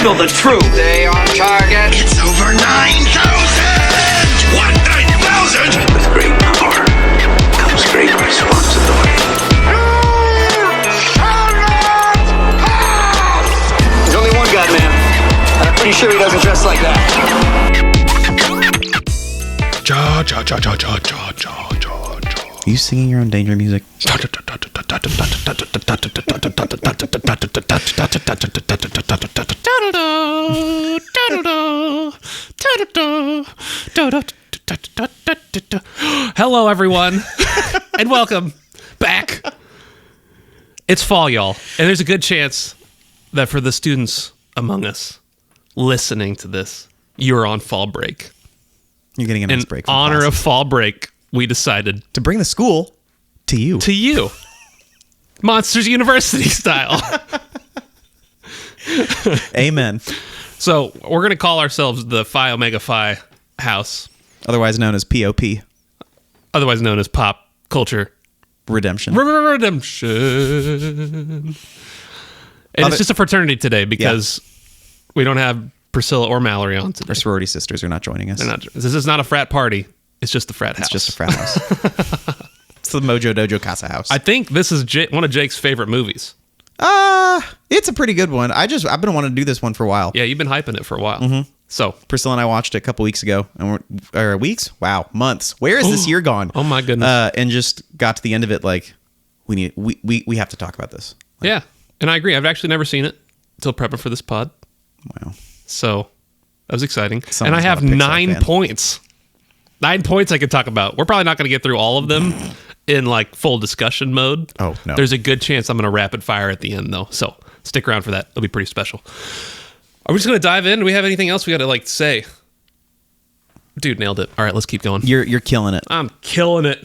reveal the truth. Stay on target. It's over 9,000! What, 9,000? With great power comes great responsibility. There's only one God, man. And I'm pretty sure he doesn't dress like that. Cha cha cha cha cha cha cha cha. Are you singing your own danger music? Hello, everyone, and welcome back. It's fall, y'all, and there's a good chance that for the students among us listening to this, you're on fall break. You're getting a nice In break. From honor class. of fall break, we decided to bring the school to you. to you, Monsters University style. Amen. So we're going to call ourselves the Phi Omega Phi House, Otherwise known as POP. otherwise known as Pop Culture Redemption. Redemption. And it's just a fraternity today because we don't have Priscilla or Mallory on today. Our sorority sisters are not joining us. They're not. This is not a frat party. It's just the frat house. It's just a frat house. It's the Mojo Dojo Casa House. I think this is one of Jake's favorite movies. It's a pretty good one. I've been wanting to do this one for a while. Yeah, you've been hyping it for a while. So, Priscilla and I watched it a couple weeks ago, and weeks? Wow, months. Where is this year gone? oh my goodness. And just got to the end of it like we have to talk about this. Yeah, and I agree. I've actually never seen it until prepping for this pod. Wow. So that was exciting. Someone's and I have not a Pixar 9 fan. points. 9 points I could talk about. We're probably not going to get through all of them in like full discussion mode. Oh, no. There's a good chance I'm going to rapid fire at the end though. So stick around for that. It'll be pretty special. Are we just going to dive in? Do we have anything else we got to like say? Dude, nailed it. All right, let's keep going. You're killing it. I'm killing it.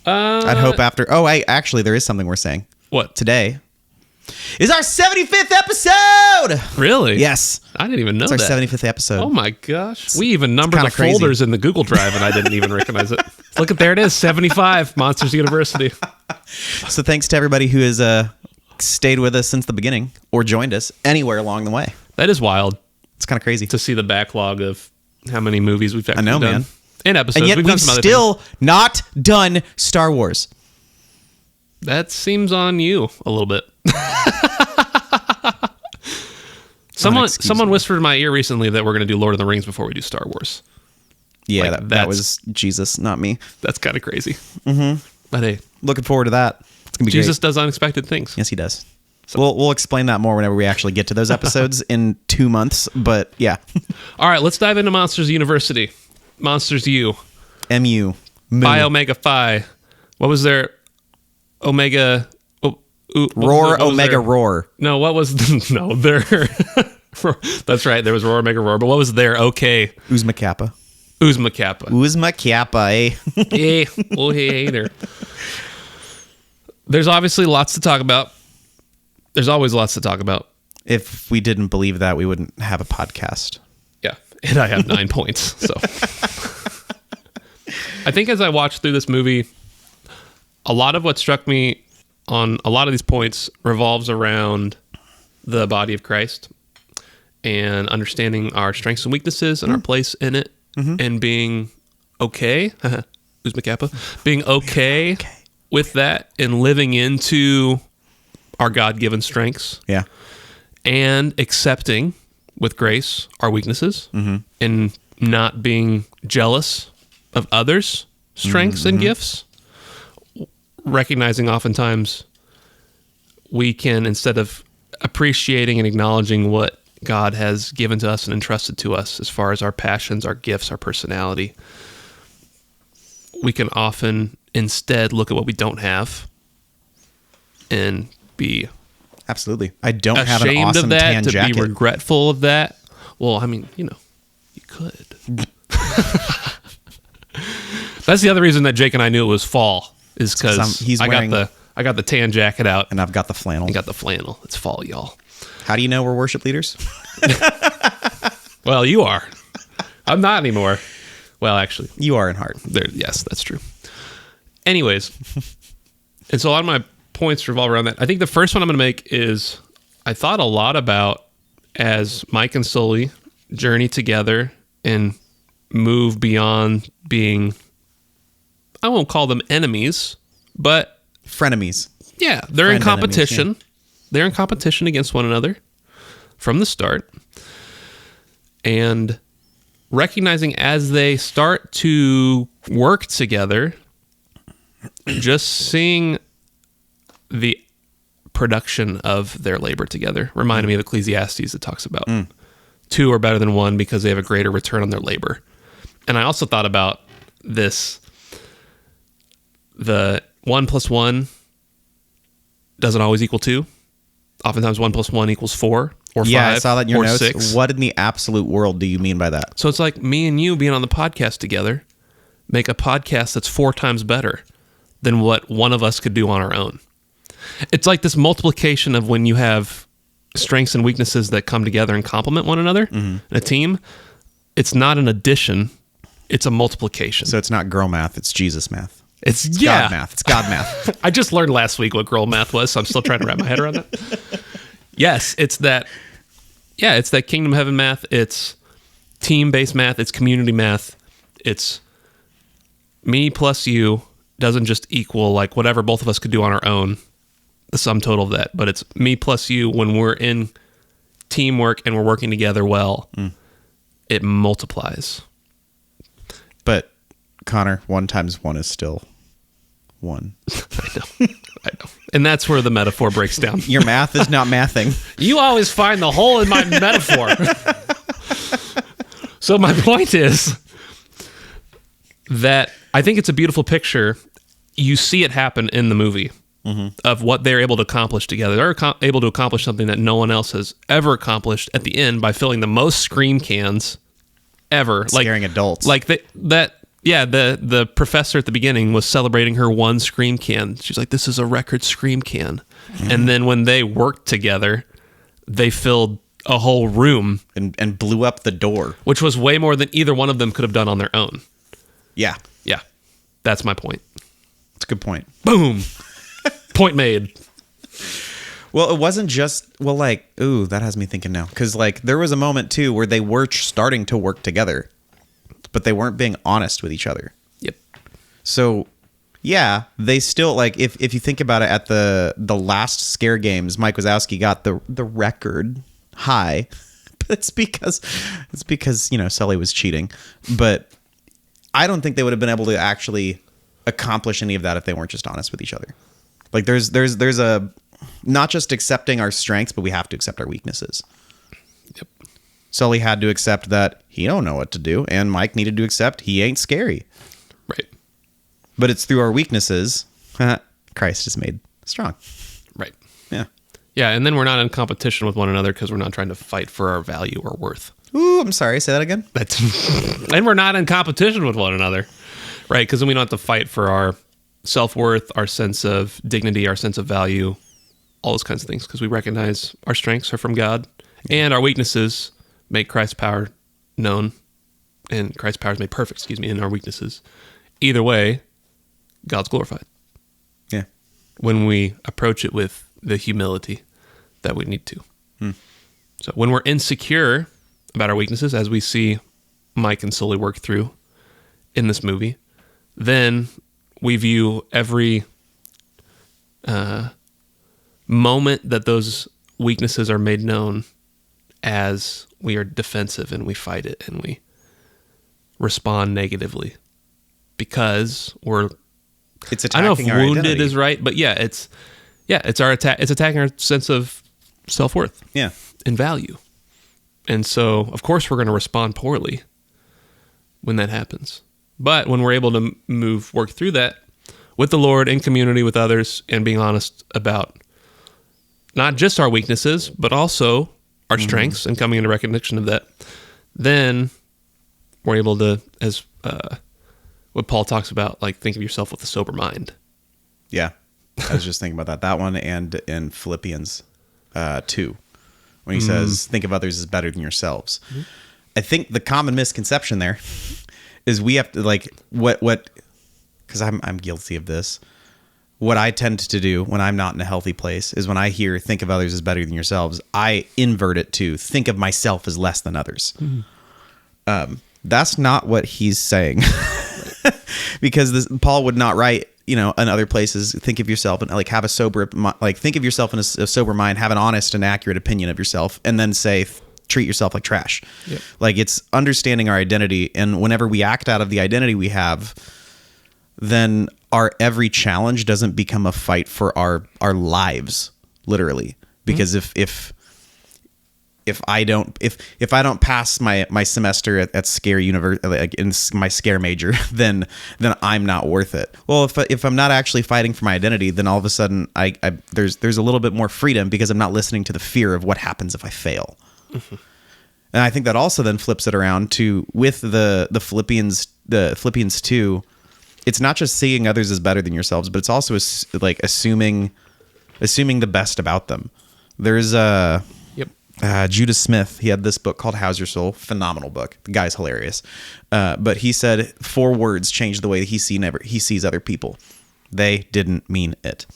I'd hope after. Oh, actually, there is something we're saying. What? Today is our 75th episode. Really? Yes. I didn't even know It's our that. 75th episode. Oh my gosh. We even numbered the kinda crazy. folders in the Google Drive and I didn't even recognize it. Look at there it is, 75, Monsters University. So thanks to everybody who has stayed with us since the beginning or joined us anywhere along the way. That is wild It's kind of crazy. to see the backlog of how many movies we've actually know, done. man. And episodes. And yet done we've some other still not done Star Wars. things. That seems on you a little bit. Someone whispered in my ear recently that we're going to do Lord of the Rings before we do Star Wars. Yeah, Like, that that's- was Jesus, not me. That's kind of crazy. Mm-hmm. But hey, Looking forward to that. It's gonna be Jesus great. does unexpected things. Yes, he does. We'll explain that more whenever we actually get to those episodes in 2 months. But yeah, All right, let's dive into Monsters University. Monsters U. MU. Phi Omega Phi. What was their Omega? Roar, what was Omega, their- Roar. No, what was no their? That's right. There was Roar, Omega, Roar. But what was their? Okay, Uzma Kappa. Uzma Kappa. Uzma Kappa, eh? Hey, oh hey there. There's obviously lots to talk about. There's always lots to talk about. If we didn't believe that, we wouldn't have a podcast. Yeah, and I have 9 points. So I think as I watched through this movie, a lot of what struck me on a lot of these points revolves around the body of Christ and understanding our strengths and weaknesses and our place in it and being okay. Uzma Kappa. Being okay with that and living into our God-given strengths. Yeah. And accepting with grace our weaknesses and not being jealous of others' strengths and gifts. Recognizing oftentimes we can, instead of appreciating and acknowledging what God has given to us and entrusted to us as far as our passions, our gifts, our personality, we can often instead look at what we don't have and be Absolutely. I don't have an ashamed awesome of that, tan to jacket. be regretful of that. Well, I mean, you could. That's the other reason that Jake and I knew it was fall, is because he's I wearing- got the tan jacket out and I've got the flannel. and got the flannel. It's fall, y'all. How do you know we're worship leaders? Well, you are. I'm not anymore. Well, actually, You are in heart. yes, that's true. Anyways, and so a lot of my points revolve around that. I think the first one I'm going to make is I thought a lot about as Mike and Sully journey together and move beyond being, I won't call them enemies, but Frenemies. yeah, they're in Friend competition. enemies, They're in competition against one another from the start. And recognizing as they start to work together, just seeing the production of their labor together reminded me of Ecclesiastes that talks about two are better than one because they have a greater return on their labor. And I also thought about this, the 1 + 1 doesn't always equal 2. Oftentimes 1 + 1 equals 4 or 5 Yeah, I saw that in your or notes. 6. What in the absolute world do you mean by that? So it's like me and you being on the podcast together make a podcast that's 4 times better than what one of us could do on our own. It's like this multiplication of when you have strengths and weaknesses that come together and complement one another in a team. It's not an addition, it's a multiplication. So it's not girl math, it's Jesus math. it's God math. It's God math. I just learned last week what girl math was, so I'm still trying to wrap my head around that. Yes, it's that. Yeah, it's that kingdom heaven math. It's team-based math. It's community math. It's me plus you doesn't just equal like whatever both of us could do on our own, the sum total of that. But it's me plus you when we're in teamwork and we're working together well. It multiplies. But Connor, 1 × 1 is still 1. I know. And that's where the metaphor breaks down. Your math is not mathing. You always find the hole in my metaphor. So my point is that I think it's a beautiful picture. You see it happen in the movie of what they're able to accomplish together. They're able to accomplish something that no one else has ever accomplished at the end by filling the most scream cans ever. Scaring adults. Like the professor at the beginning was celebrating her 1 scream can. She's like, this is a record scream can. And then when they worked together, they filled a whole room. And blew up the door. Which was way more than either one of them could have done on their own. Yeah. Yeah. That's my point. It's a good point. Boom. Point made. Well, it wasn't just, ooh, that has me thinking now. Because, there was a moment, too, where they were starting to work together, but they weren't being honest with each other. Yep. So, yeah, they still, if you think about it, at the last Scare Games, Mike Wazowski got the record high. But it's because, Sully was cheating. But I don't think they would have been able to actually accomplish any of that if they weren't just honest with each other. There's a not just accepting our strengths, but we have to accept our weaknesses. Yep. Sully had to accept that he don't know what to do, and Mike needed to accept he ain't scary. Right. But it's through our weaknesses Christ is made strong. Right. Yeah. Yeah, and then we're not in competition with one another because we're not trying to fight for our value or worth. Ooh, I'm sorry. Say that again. And we're not in competition with one another, right? Because then we don't have to fight for our self-worth, our sense of dignity, our sense of value, all those kinds of things, because we recognize our strengths are from God and our weaknesses make Christ's power known, and Christ's power is made perfect, in our weaknesses. Either way, God's glorified. Yeah. When we approach it with the humility that we need to. So when we're insecure about our weaknesses, as we see Mike and Sully work through in this movie, then we view every moment that those weaknesses are made known as we are defensive and we fight it and we respond negatively because It's I don't know attacking if our wounded identity. is right, but it's our attack. It's attacking our sense of self-worth Yeah. and value. And so, of course, we're going to respond poorly when that happens. But when we're able to work through that with the Lord, in community with others, and being honest about not just our weaknesses, but also our strengths and coming into recognition of that, then we're able to, as what Paul talks about, think of yourself with a sober mind. Yeah. I was just thinking about that. That one and in Philippians 2, when he says, think of others as better than yourselves. I think the common misconception there is we have to, what because I'm guilty of this. what I tend to do when I'm not in a healthy place is when I hear think of others as better than yourselves, I invert it to think of myself as less than others. That's not what he's saying. Because Paul would not write, in other places, think of yourself and like have a sober, like think of yourself in a sober mind, have an honest and accurate opinion of yourself, and then say, treat yourself like trash. Yep. Like it's understanding our identity. And whenever we act out of the identity we have, then our every challenge doesn't become a fight for our lives, literally. Because if I don't pass my semester at Scare University, like in my Scare major, then I'm not worth it. Well, if I'm not actually fighting for my identity, then all of a sudden there's a little bit more freedom because I'm not listening to the fear of what happens if I fail. Mm-hmm. And I think that also then flips it around to with the Philippians 2. It's not just seeing others as better than yourselves, but it's also like assuming the best about them. There's Judah Smith, he had this book called How's Your Soul? Phenomenal book. The guy's hilarious. But he said 4 words changed the way he sees other people. They didn't mean it.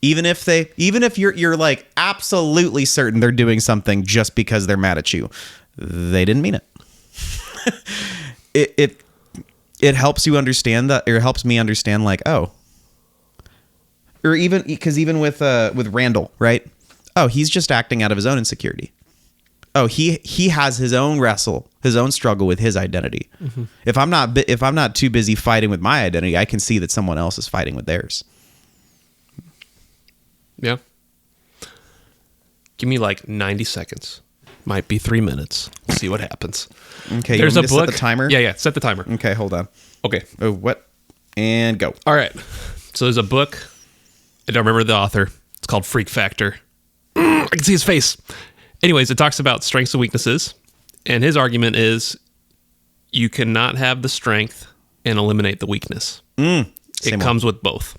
Even if you're like absolutely certain they're doing something just because they're mad at you, they didn't mean it. It helps you understand that, or it helps me understand like, oh, or even because even with Randall, right? Oh, he's just acting out of his own insecurity. Oh, he has his own struggle with his identity. Mm-hmm. If I'm not too busy fighting with my identity, I can see that someone else is fighting with theirs. Yeah. Give me like 90 seconds. Might be 3 minutes. See what happens. Okay, there's a book. Set the timer? Yeah, set the timer. Okay, hold on. Okay. Oh, what? And go. All right. So there's a book. I don't remember the author. It's called Freak Factor. I can see his face. Anyways, it talks about strengths and weaknesses. And his argument is you cannot have the strength and eliminate the weakness. It comes with both.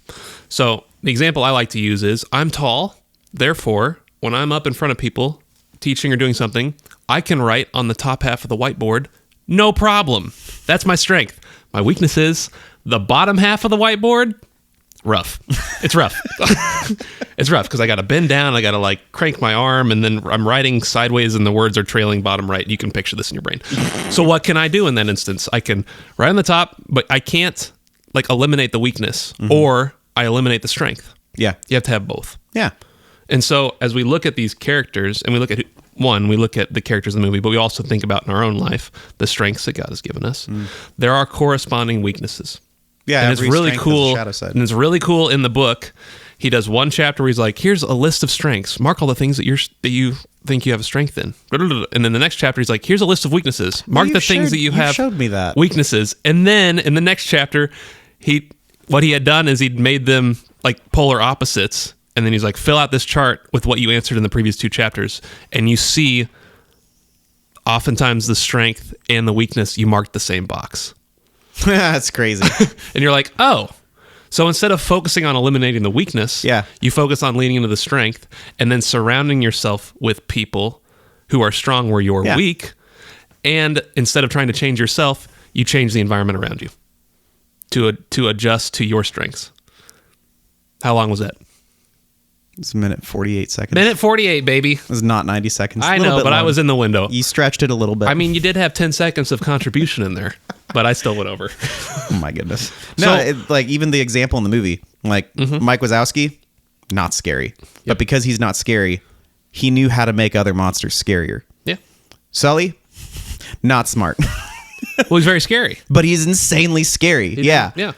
So the example I like to use is I'm tall. Therefore, when I'm up in front of people teaching or doing something, I can write on the top half of the whiteboard, no problem. That's my strength. My weakness is the bottom half of the whiteboard, rough. It's rough. It's rough because I got to bend down. I got to like crank my arm, and then I'm writing sideways and the words are trailing bottom right. You can picture this in your brain. So what can I do in that instance? I can write on the top, but I can't like eliminate the weakness, or I eliminate the strength. Yeah. You have to have both. Yeah. And so as we look at these characters, and we look at we look at the characters in the movie, but we also think about in our own life the strengths that God has given us. There are corresponding weaknesses. Yeah, and it's really cool. And it's really cool in the book. He does one chapter where he's like, "Here's a list of strengths. Mark all the things that you think you have a strength in." And then the next chapter, he's like, "Here's a list of weaknesses. Mark the things that you have showed me that weaknesses." And then in the next chapter, what he had done is he'd made them like polar opposites. And then he's like, fill out this chart with what you answered in the previous 2 chapters. And you see oftentimes the strength and the weakness, you marked the same box. That's crazy. And you're like, oh, so instead of focusing on eliminating the weakness, you focus on leaning into the strength and then surrounding yourself with people who are strong where you're weak. And instead of trying to change yourself, you change the environment around you to adjust to your strengths. How long was that? It's a minute 48 seconds. Minute 48, baby. It was not 90 seconds. I know, but I was in the window. You stretched it a little bit. I mean, you did have 10 seconds of contribution in there, but I still went over. Oh my goodness. No, like even the example in the movie, like Mike Wazowski, not scary. Yep. But because he's not scary, he knew how to make other monsters scarier. Yeah. Sully, not smart. Well, he's very scary. But he's insanely scary. Yeah.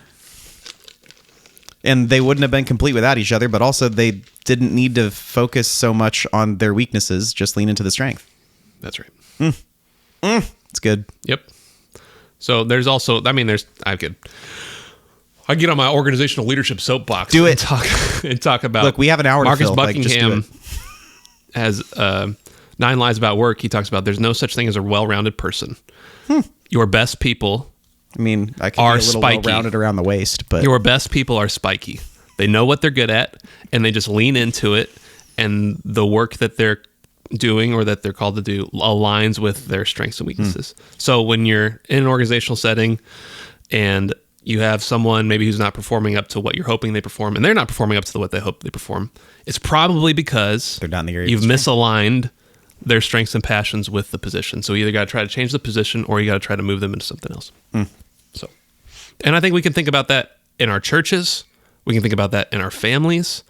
And they wouldn't have been complete without each other, but also they didn't need to focus so much on their weaknesses, just lean into the strength. That's right. It's good. Yep. So there's also, I get on my organizational leadership soapbox. Do it. And talk about. Look, we have an hour Marcus to fill. Buckingham has 9 Lies About Work. He talks about there's no such thing as a well-rounded person. Your best people I can be a little spiky. well-rounded around the waist, but your best people are spiky. They know what they're good at, and they just lean into it, and the work that they're doing or that they're called to do aligns with their strengths and weaknesses. So when you're in an organizational setting and you have someone maybe who's not performing up to what you're hoping they perform, and they're not performing up to what they hope they perform, it's probably because They're not in the area of you've strength. misaligned their strengths and passions with the position. So you either got to try to change the position or you got to try to move them into something else. So, and I think we can think about that in our churches. We can think about that in our families.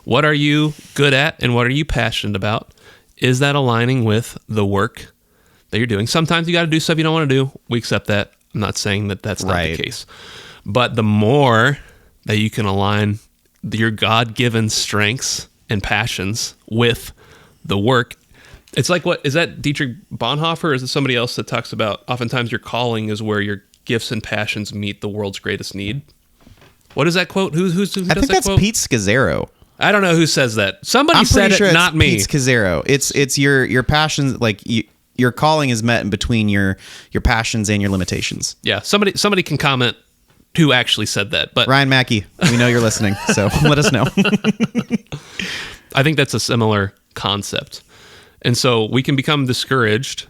What are you good at and what are you passionate about? Is that aligning with the work that you're doing? Sometimes you got to do stuff you don't want to do. We accept that. I'm not saying that that's not Right. the case. But the more that you can align your God-given strengths and passions with the work, it's like, what is that, Dietrich Bonhoeffer, or is it somebody else that talks about oftentimes your calling is where your gifts and passions meet the world's greatest need? What is that quote? Who I does think that that's quote? Pete Scazzaro. I don't know who says that. Somebody I'm said pretty it, sure not it's me. Pete Scazzaro. It's your passions, like your calling is met in between your passions and your limitations. Yeah, somebody can comment who actually said that, but Ryan Mackey, we know you're listening, so let us know. I think that's a similar concept. And so we can become discouraged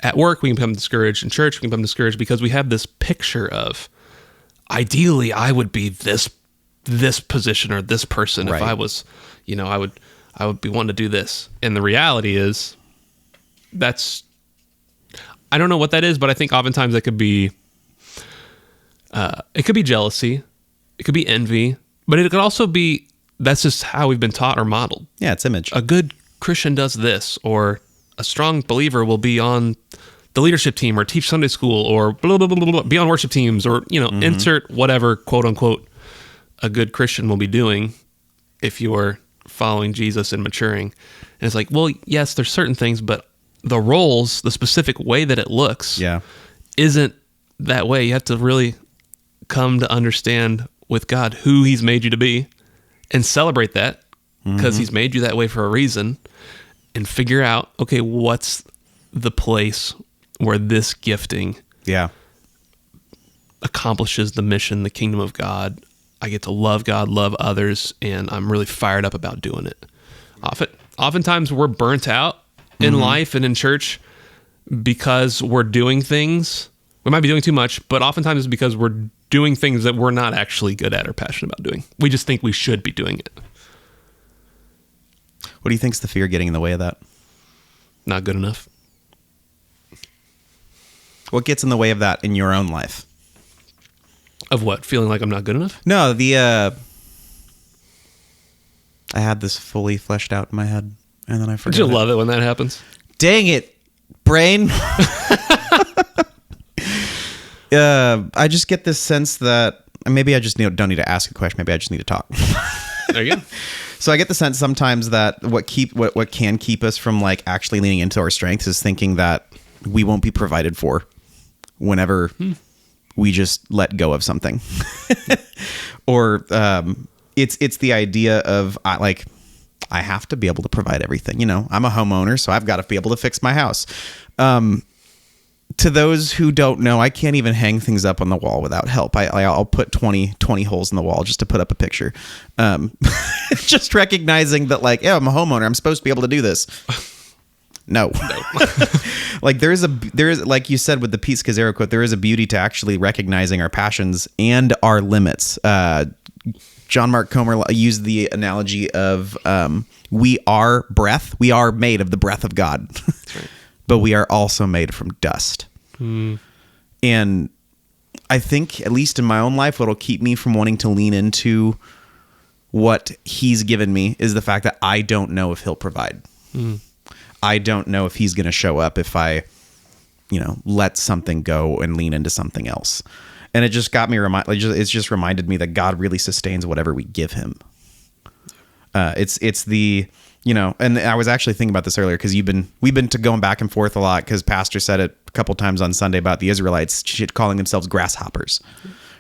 at work, we can become discouraged in church, we can become discouraged because we have this picture of, ideally I would be this position or this person if Right. I was, I would be wanting to do this. And the reality is I don't know what that is, but I think oftentimes it could be jealousy, it could be envy, but it could also be, that's just how we've been taught or modeled. Yeah, it's image. A good Christian does this, or a strong believer will be on the leadership team or teach Sunday school or blah, blah, blah, blah, blah, be on worship teams or, insert whatever, quote unquote, a good Christian will be doing if you're following Jesus and maturing. And it's like, well, yes, there's certain things, but the roles, the specific way that it looks Yeah. isn't that way. You have to really come to understand with God who he's made you to be and celebrate that because he's made you that way for a reason, and figure out, okay, what's the place where this gifting Yeah. accomplishes the mission, the kingdom of God. I get to love God, love others, and I'm really fired up about doing it. Oftentimes we're burnt out in life and in church because we're doing things. We might be doing too much, but oftentimes it's because we're doing things that we're not actually good at or passionate about doing. We just think we should be doing it. What do you think's the fear getting in the way of that? Not good enough. What gets in the way of that in your own life? Of what? Feeling like I'm not good enough? No, I had this fully fleshed out in my head, and then I forgot. Don't you it. love it when that happens? Dang it, brain. I just get this sense that maybe I just don't need to ask a question. Maybe I just need to talk. There you go. So I get the sense sometimes that what can keep us from like actually leaning into our strengths is thinking that we won't be provided for whenever we just let go of something. Or it's the idea of I have to be able to provide everything. I'm a homeowner, so I've got to be able to fix my house. To those who don't know, I can't even hang things up on the wall without help. I'll put 20 holes in the wall just to put up a picture. Just recognizing that, I'm a homeowner. I'm supposed to be able to do this. No. There is like you said with the Pete Scazzaro quote, there is a beauty to actually recognizing our passions and our limits. John Mark Comer used the analogy of we are breath. We are made of the breath of God. That's right. But we are also made from dust. And I think, at least in my own life, what'll keep me from wanting to lean into what he's given me is the fact that I don't know if he'll provide. I don't know if he's going to show up if I, let something go and lean into something else. And it just got me it's just reminded me that God really sustains whatever we give him. It's the, and I was actually thinking about this earlier because we've been going back and forth a lot because Pastor said it a couple times on Sunday about the Israelites calling themselves grasshoppers,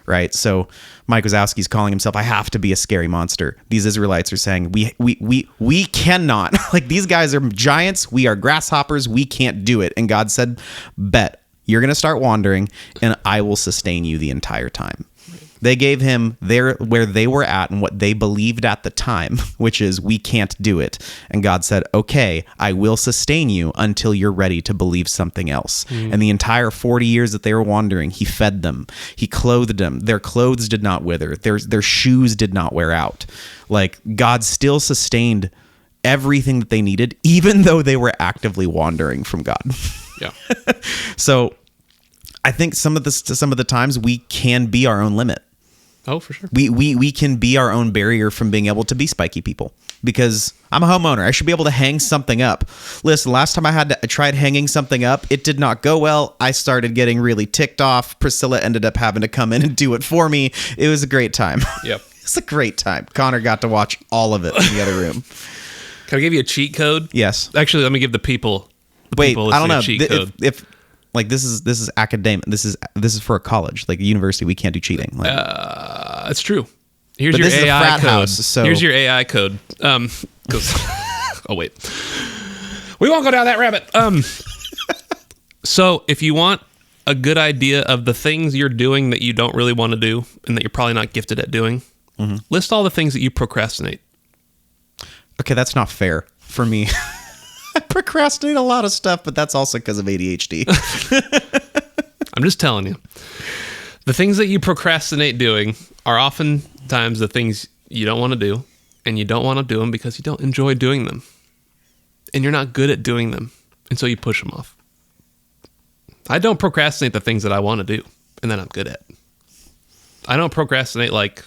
right? So Mike Wazowski's calling himself, I have to be a scary monster. These Israelites are saying we cannot, these guys are giants. We are grasshoppers. We can't do it. And God said, bet you're going to start wandering and I will sustain you the entire time. They gave him where they were at and what they believed at the time, which is, we can't do it. And God said, okay, I will sustain you until you're ready to believe something else. And the entire 40 years that they were wandering, he fed them. He clothed them. Their clothes did not wither. Their shoes did not wear out. Like, God still sustained everything that they needed, even though they were actively wandering from God. Yeah. So I think some of the times we can be our own limit. Oh, for sure. We can be our own barrier from being able to be spiky people, because I'm a homeowner. I should be able to hang something up. Listen, last time I tried hanging something up, it did not go well. I started getting really ticked off. Priscilla ended up having to come in and do it for me. It was a great time. Yep. It's a great time. Connor got to watch all of it in the other room. Can I give you a cheat code? Yes. Actually, let me give the people. Wait, I don't know. A cheat code. If like this is academic. This is for a college, like a university. We can't do cheating. Like, That's true. Here's But your this is a AI frat code. house, so- Here's your AI code. 'Cause- oh wait, we won't go down that rabbit. So if you want a good idea of the things you're doing that you don't really want to do and that you're probably not gifted at doing, list all the things that you procrastinate. okay, that's not fair for me. I procrastinate a lot of stuff, but that's also because of ADHD. I'm just telling you. The things that you procrastinate doing are oftentimes the things you don't want to do, and you don't want to do them because you don't enjoy doing them. And you're not good at doing them, and so you push them off. I don't procrastinate the things that I want to do and that I'm good at. I don't procrastinate like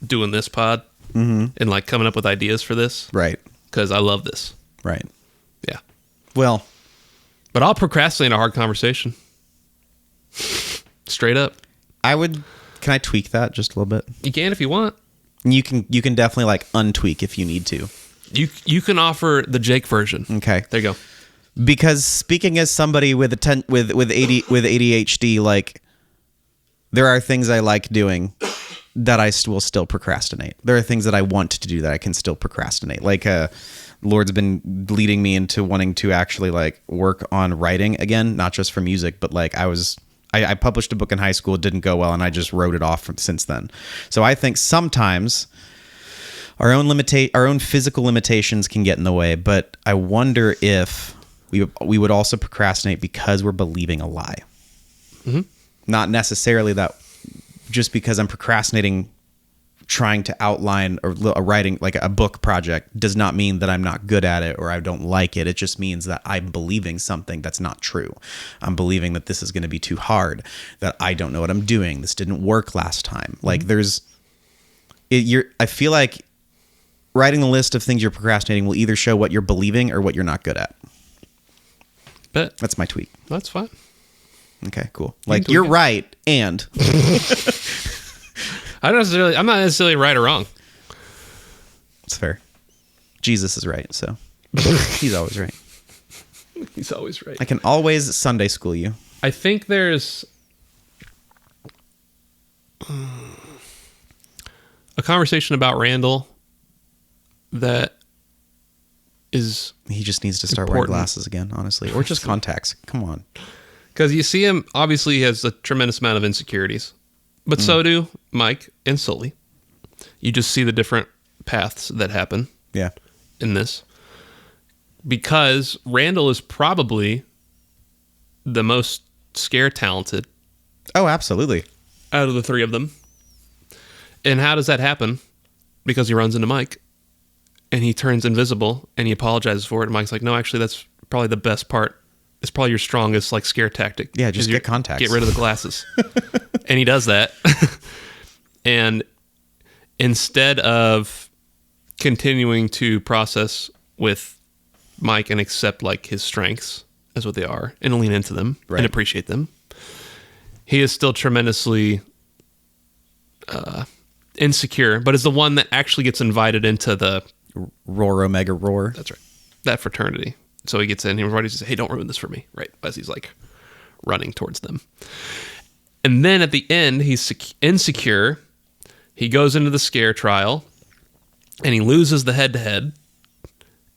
doing this pod and like coming up with ideas for this. Right. Because I love this. Right. Yeah. Well, But I'll procrastinate a hard conversation. Straight up. can I tweak that just a little bit? You can if you want. You can definitely like untweak if you need to. You can offer the Jake version. Okay. There you go. Because speaking as somebody with ADHD, like, there are things I like doing that I will still procrastinate. There are things that I want to do that I can still procrastinate. Like, Lord's been leading me into wanting to actually like work on writing again, not just for music, but like I published a book in high school. It didn't go well, and I just wrote it off since then. So I think sometimes our own physical limitations can get in the way, but I wonder if we would also procrastinate because we're believing a lie. Mm-hmm. Not necessarily that just because I'm procrastinating trying to outline or writing like a book project does not mean that I'm not good at it or I don't like it. It just means that I'm believing something that's not true. I'm believing that this is going to be too hard, that I don't know what I'm doing. This didn't work last time. Like I feel like writing a list of things you're procrastinating will either show what you're believing or what you're not good at. But That's my tweet. that's fine. Okay, cool. can Like, tweak you're it. right, and I'm not necessarily right or wrong. it's fair. Jesus is right, so he's always right. He's always right. I can always Sunday school you. I think there's a conversation about Randall that is He just needs to start Important. wearing glasses again, honestly, or just contacts. Come on. because you see him, obviously he has a tremendous amount of insecurities, but so do Mike and Sully. You just see the different paths that happen Yeah. in this, because Randall is probably the most scare talented Oh, absolutely. out of the three of them. And how does that happen? Because he runs into Mike and he turns invisible and he apologizes for it. And Mike's like, no, actually, that's probably the best part. It's probably your strongest like scare tactic. Yeah, just is get contacts. Get rid of the glasses. And he does that. And instead of continuing to process with Mike and accept like his strengths as what they are and lean into them Right. and appreciate them, he is still tremendously insecure, but is the one that actually gets invited into the Roar Omega Roar. that's right, that fraternity. So he gets in, and everybody says, hey, don't ruin this for me, right? As he's like running towards them. And then at the end, he's insecure. He goes into the scare trial and he loses the head-to-head.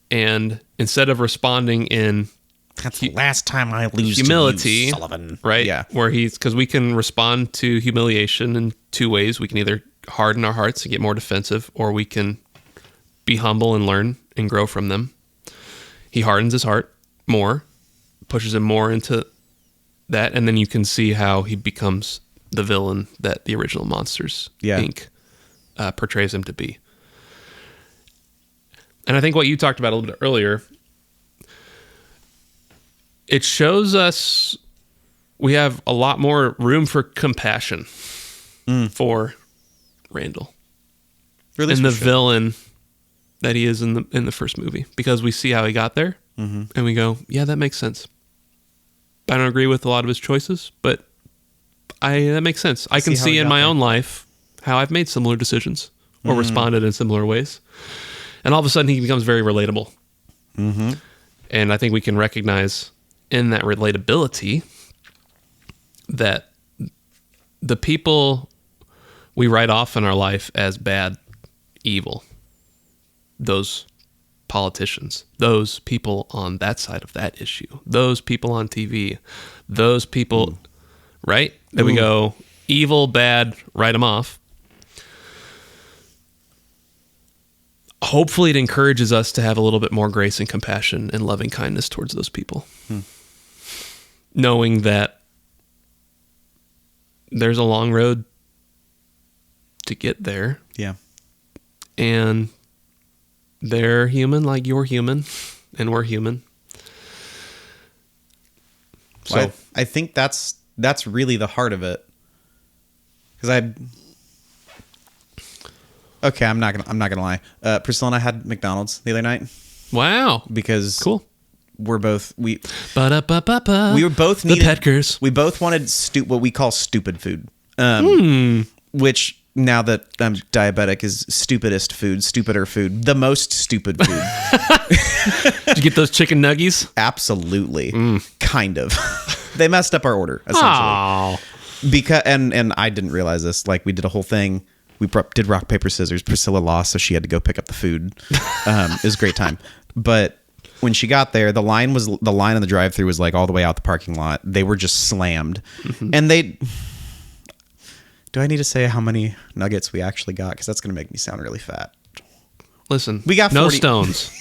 And instead of responding in That's the last time I lose humility, to you, Sullivan. right? Yeah. Where because we can respond to humiliation in two ways. We can either harden our hearts and get more defensive, or we can be humble and learn and grow from them. He hardens his heart more, pushes him more into that, and then you can see how he becomes the villain that the original Monsters Inc. Portrays him to be. And I think what you talked about a little bit earlier, it shows us we have a lot more room for compassion for Randall and the villain that he is in the first movie, because we see how he got there and we go, yeah, that makes sense. I don't agree with a lot of his choices, but that makes sense. I can see in my own life how I've made similar decisions or responded in similar ways. And all of a sudden he becomes very relatable. Mm-hmm. And I think we can recognize in that relatability that the people we write off in our life as bad, evil, those politicians, those people on that side of that issue, those people on TV, those people, right? That we go, evil, bad, write them off. Hopefully it encourages us to have a little bit more grace and compassion and loving kindness towards those people. Knowing that there's a long road to get there. Yeah. And they're human like you're human, and we're human. So Well, I think that's really the heart of it. Because I'm not gonna lie. Priscilla and I had McDonald's the other night wow. because Cool. we were both We were both the needed, Petkers. we both wanted what we call stupid food, which now that I'm diabetic is stupidest food, stupider food, the most stupid food. Did you get those chicken nuggies? Absolutely, kind of. They messed up our order essentially. Oh. Because and I didn't realize this. Like, we did a whole thing. We did rock paper scissors. Priscilla lost, so she had to go pick up the food. It was a great time. But when she got there, the line in the drive-thru was like all the way out the parking lot. They were just slammed, and they. Do I need to say how many nuggets we actually got? Because that's going to make me sound really fat. Listen, We got 40. no stones.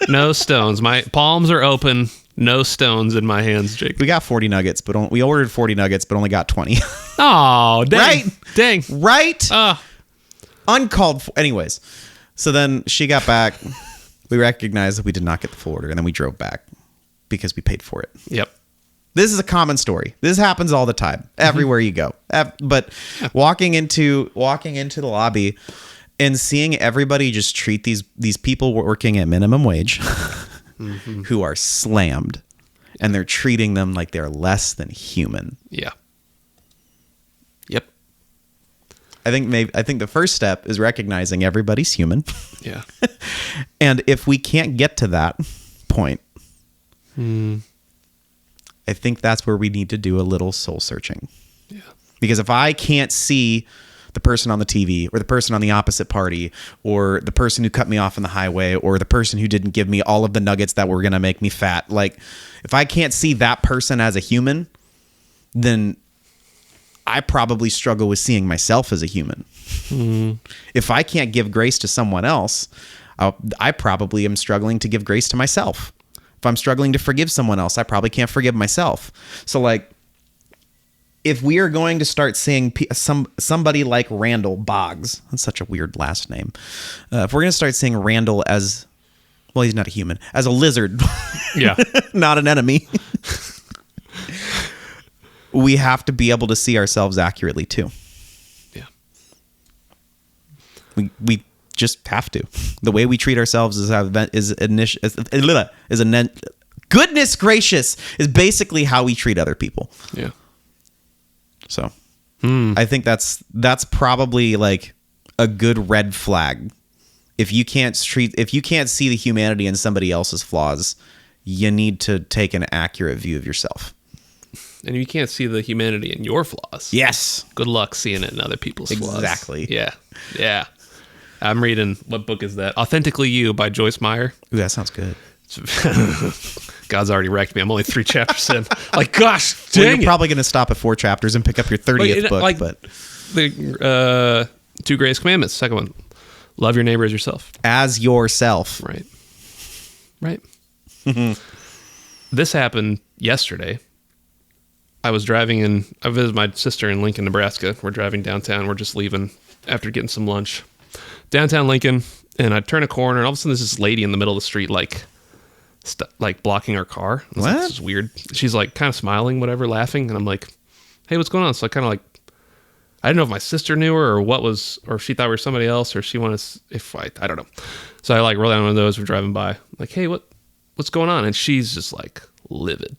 No stones. My palms are open. No stones in my hands, Jake. We got 40 nuggets, but we ordered 40 nuggets, but only got 20. Oh, dang. Right? Dang. Right? Uncalled for. Anyways, so then she got back. We recognized that we did not get the full order, and then we drove back because we paid for it. Yep. This is a common story. This happens all the time, everywhere you go. But walking into the lobby and seeing everybody just treat these people working at minimum wage who are slammed, and they're treating them like they're less than human. Yeah. Yep. I think the first step is recognizing everybody's human. Yeah. And if we can't get to that point, I think that's where we need to do a little soul searching. Yeah. Because if I can't see the person on the TV, or the person on the opposite party, or the person who cut me off on the highway, or the person who didn't give me all of the nuggets that were going to make me fat, like, if I can't see that person as a human, then I probably struggle with seeing myself as a human. If I can't give grace to someone else, I probably am struggling to give grace to myself. If I'm struggling to forgive someone else, I probably can't forgive myself. So, like, if we are going to start seeing somebody like Randall Boggs, that's such a weird last name. If we're going to start seeing Randall as, well, he's not a human, as a lizard, Yeah. not an enemy, we have to be able to see ourselves accurately too. Yeah. We just have to. The way we treat ourselves goodness gracious, is basically how we treat other people. Yeah. So I think that's probably like a good red flag. If you can't see the humanity in somebody else's flaws, you need to take an accurate view of yourself. And you can't see the humanity in your flaws. Yes. Good luck seeing it in other people's flaws. Exactly. Yeah. Yeah. I'm reading, what book is that? Authentically You by Joyce Meyer. Ooh, that sounds good. God's already wrecked me. I'm only 3 chapters in. Like, gosh, Well, dang you're it. probably going to stop at 4 chapters and pick up your 30th book. Like, but the 2 greatest commandments. Second one, love your neighbor as yourself. as yourself. Right. This happened yesterday. I was driving I visited my sister in Lincoln, Nebraska. We're driving downtown. We're just leaving after getting some lunch. Downtown Lincoln, and I turn a corner, and all of a sudden there's this lady in the middle of the street, like blocking our car. I was like, What? this is weird. She's like kind of smiling, whatever, laughing, and I'm like, hey, what's going on? So I kind of like, I didn't know if my sister knew her or or if she thought we were somebody else, or she wanted I don't know. So I like roll down one of those. We're driving by, like, hey, what's going on? And she's just like livid,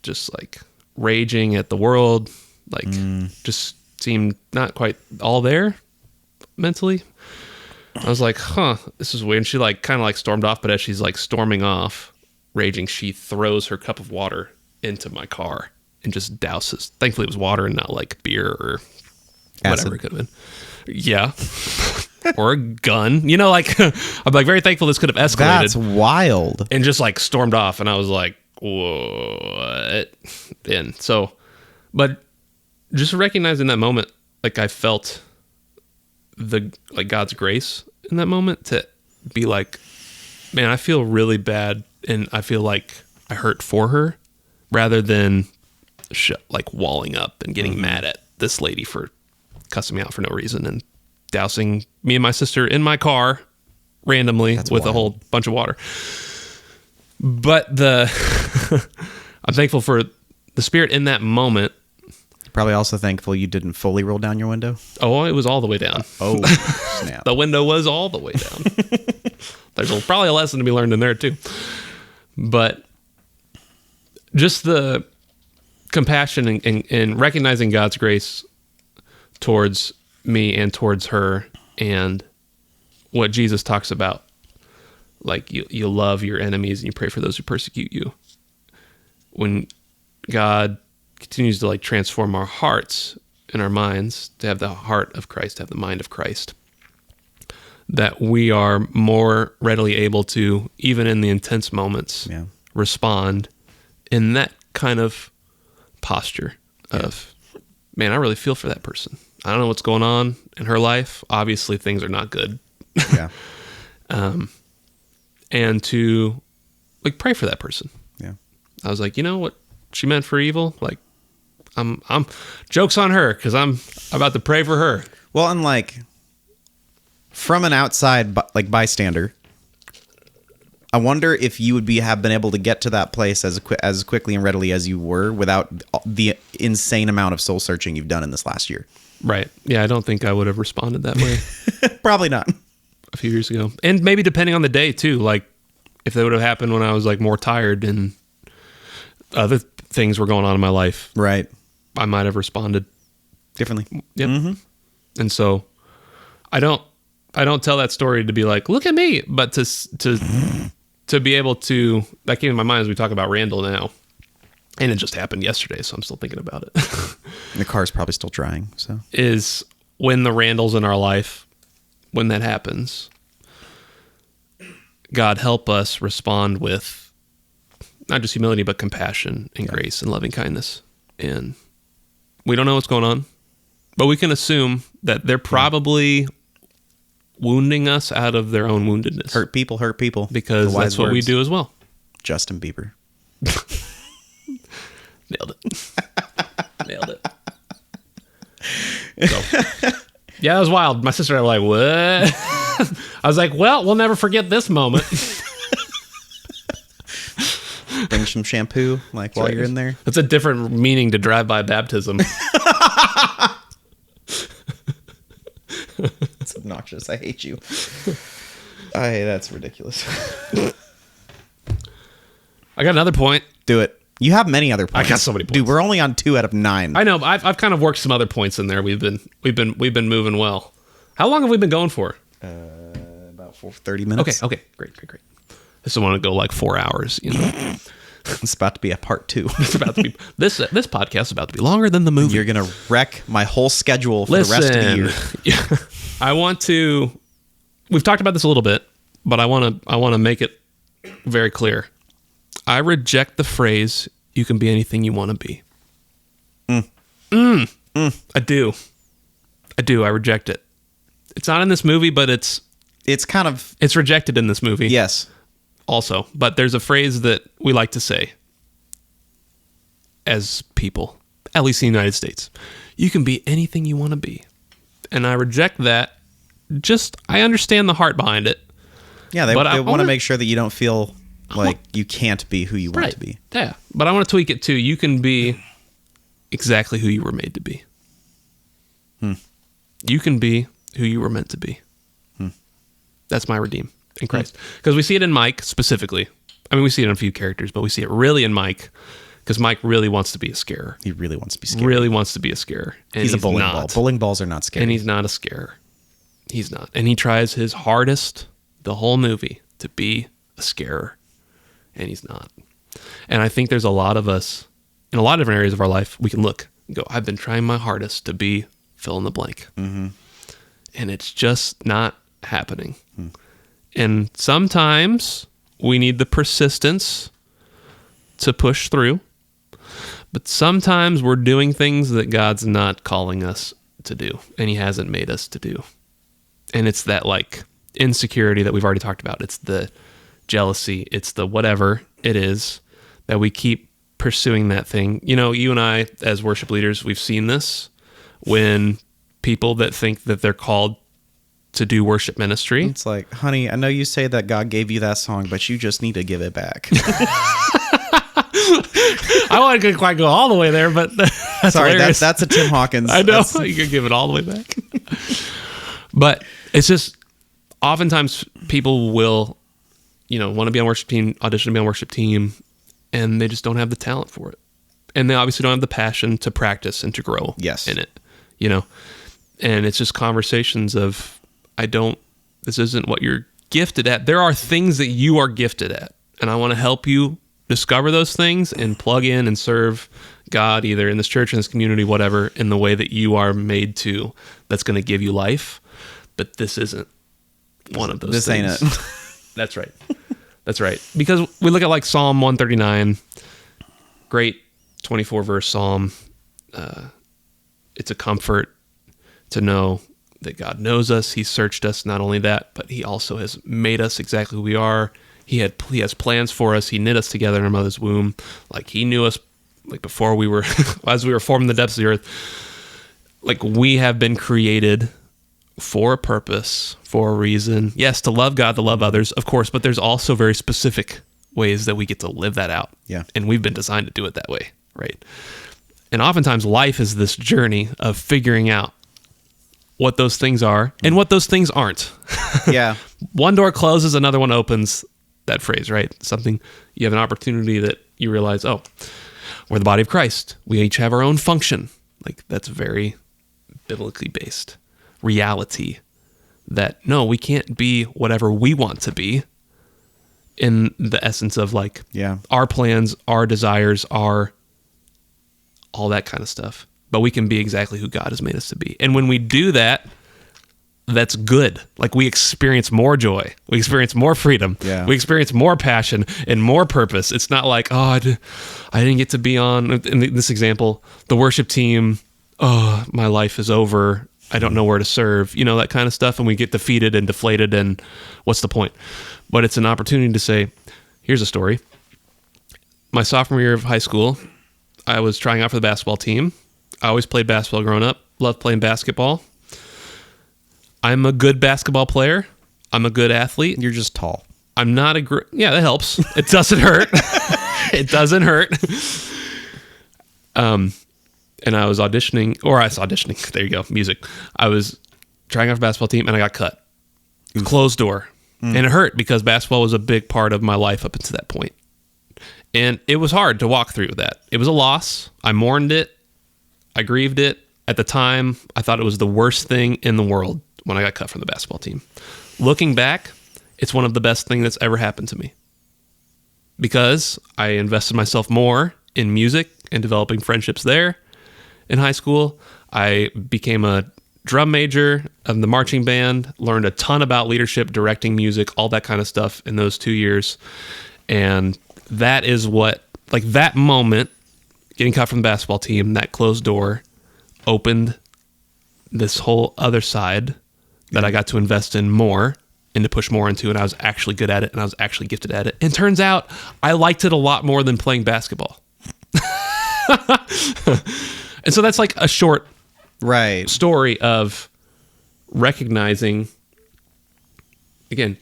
just like raging at the world, like just seemed not quite all there mentally. I was like, this is weird. And she like kind of like stormed off, but as she's like storming off, raging, she throws her cup of water into my car and just douses. Thankfully it was water and not like beer or Acid. whatever it could have been. Yeah. Or a gun. You know, like I'm like very thankful this could have escalated. That's wild. And just like stormed off, and I was like, what? And so, but just recognizing that moment, like I felt God's grace in that moment to be like, man, I feel really bad, and I feel like I hurt for her, rather than like walling up and getting mad at this lady for cussing me out for no reason and dousing me and my sister in my car randomly with a whole bunch of water. But I'm thankful for the spirit in that moment. Probably also thankful you didn't fully roll down your window. Oh, it was all the way down. Oh, snap. The window was all the way down. There's probably a lesson to be learned in there too. But just the compassion and recognizing God's grace towards me and towards her, and what Jesus talks about, like you love your enemies and you pray for those who persecute you. When God continues to like transform our hearts and our minds to have the heart of Christ, to have the mind of Christ, that we are more readily able to, even in the intense moments, respond in that kind of posture of, man, I really feel for that person. I don't know what's going on in her life. Obviously things are not good. Yeah. And to like pray for that person. Yeah. I was like, you know what she meant for evil? Like, I'm joke's on her, because I'm about to pray for her. Well, and like from an outside like bystander, I wonder if you would have been able to get to that place as quickly and readily as you were without the insane amount of soul searching you've done in this last year. Right. Yeah, I don't think I would have responded that way Probably not. a few years ago. And maybe depending on the day too, like if that would have happened when I was like more tired and other things were going on in my life, Right. I might have responded Differently. Yep. Mm-hmm. And so I don't tell that story to be like, look at me, but to be able to, that came in my mind as we talk about Randall now, and it just happened yesterday, so I'm still thinking about it. The car's probably still drying, so. Is when the Randalls in our life, when that happens, God help us respond with not just humility, but compassion and grace and loving kindness. And we don't know what's going on, but we can assume that they're probably wounding us out of their own woundedness. Hurt people. Because The wise that's what we words. do as well. Justin Bieber. Nailed it. So, yeah, that was wild. My sister and I were like, what? I was like, well, we'll never forget this moment. Bring some shampoo, like, while you're in there. That's a different meaning to drive-by baptism. It's obnoxious. I hate you. That's ridiculous. I got another point. Do it. You have many other points. I got so many Dude, points. we're only on 2 out of 9. I know. But I've kind of worked some other points in there. We've been moving well. How long have we been going for? About 30 minutes. Okay. Great. I just don't want to go like 4 hours. You know, It's about to be a part 2. it's about to be this podcast is about to be longer than the movie. You're going to wreck my whole schedule for the rest of the year. I want to. We've talked about this a little bit, but I want to make it very clear. I reject the phrase, you can be anything you want to be. I do. I reject it. It's not in this movie, but it's rejected in this movie. Yes. Also, but there's a phrase that we like to say as people, at least in the United States. You can be anything you want to be. And I reject that. I understand the heart behind it. Yeah, they want to make sure that you don't feel like you can't be who you want to be. Yeah, but I want to tweak it too. You can be exactly who you were made to be. You can be who you were meant to be. That's my redeem in Christ. Because we see it in Mike specifically. I mean, we see it in a few characters, but we see it really in Mike because Mike really wants to be a scarer. He really wants to be scary. Really wants to be a scarer. And he's a bowling ball. Bowling balls are not scary. And he's not a scarer. He's not. And he tries his hardest the whole movie to be a scarer. And he's not. And I think there's a lot of us in a lot of different areas of our life, we can look and go, I've been trying my hardest to be fill in the blank. And it's just not happening. And sometimes we need the persistence to push through. But sometimes we're doing things that God's not calling us to do. And he hasn't made us to do. And it's that like insecurity that we've already talked about. It's the jealousy. It's the whatever it is that we keep pursuing that thing. You know, you and I as worship leaders, we've seen this when people that think that they're called to do worship ministry. It's like, honey, I know you say that God gave you that song, but you just need to give it back. I want to quite go all the way there, but that's sorry, hilarious. that's a Tim Hawkins. I know you can give it all the way back, but it's just oftentimes people will, want to be on worship team, audition to be on worship team, and they just don't have the talent for it, and they obviously don't have the passion to practice and to grow. In it, and it's just conversations of, this isn't what you're gifted at. There are things that you are gifted at, and I want to help you discover those things and plug in and serve God either in this church, in this community, whatever, in the way that you are made to, that's going to give you life. But this isn't one of those things. This ain't it. That's right. That's right. Because we look at like Psalm 139, great 24 verse Psalm. It's a comfort to know that God knows us. He searched us. Not only that, but he also has made us exactly who we are. He has plans for us. He knit us together in our mother's womb. Like he knew us like before we were, as we were formed in the depths of the earth. Like we have been created for a purpose, for a reason. Yes, to love God, to love others, of course, but there's also very specific ways that we get to live that out. Yeah. And we've been designed to do it that way, right? And oftentimes life is this journey of figuring out what those things are and what those things aren't. Yeah. One door closes, another one opens. That phrase, right? Something, you have an opportunity that you realize, oh, we're the body of Christ. We each have our own function. Like that's very biblically based reality that no, we can't be whatever we want to be in the essence of like our plans, our desires, our all that kind of stuff. But we can be exactly who God has made us to be. And when we do that, that's good. Like we experience more joy. We experience more freedom. Yeah. We experience more passion and more purpose. It's not like, I didn't get to be on, in this example, the worship team. Oh, my life is over. I don't know where to serve. That kind of stuff. And we get defeated and deflated and what's the point? But it's an opportunity to say, here's a story. My sophomore year of high school, I was trying out for the basketball team. I always played basketball growing up. Loved playing basketball. I'm a good basketball player. I'm a good athlete. You're just tall. I'm not yeah, that helps. It doesn't hurt. It doesn't hurt. And I was auditioning. There you go. Music. I was trying out for basketball team and I got cut. Closed door. And it hurt because basketball was a big part of my life up until that point. And it was hard to walk through that. It was a loss. I mourned it. I grieved it. At the time, I thought it was the worst thing in the world when I got cut from the basketball team. Looking back, it's one of the best things that's ever happened to me. Because I invested myself more in music and developing friendships there. In high school, I became a drum major of the marching band, learned a ton about leadership, directing music, all that kind of stuff in those 2 years. And that is what, like that moment, getting cut from the basketball team, that closed door opened this whole other side that I got to invest in more and to push more into, and I was actually good at it, and I was actually gifted at it. And turns out I liked it a lot more than playing basketball. And so that's like a short story of recognizing, again,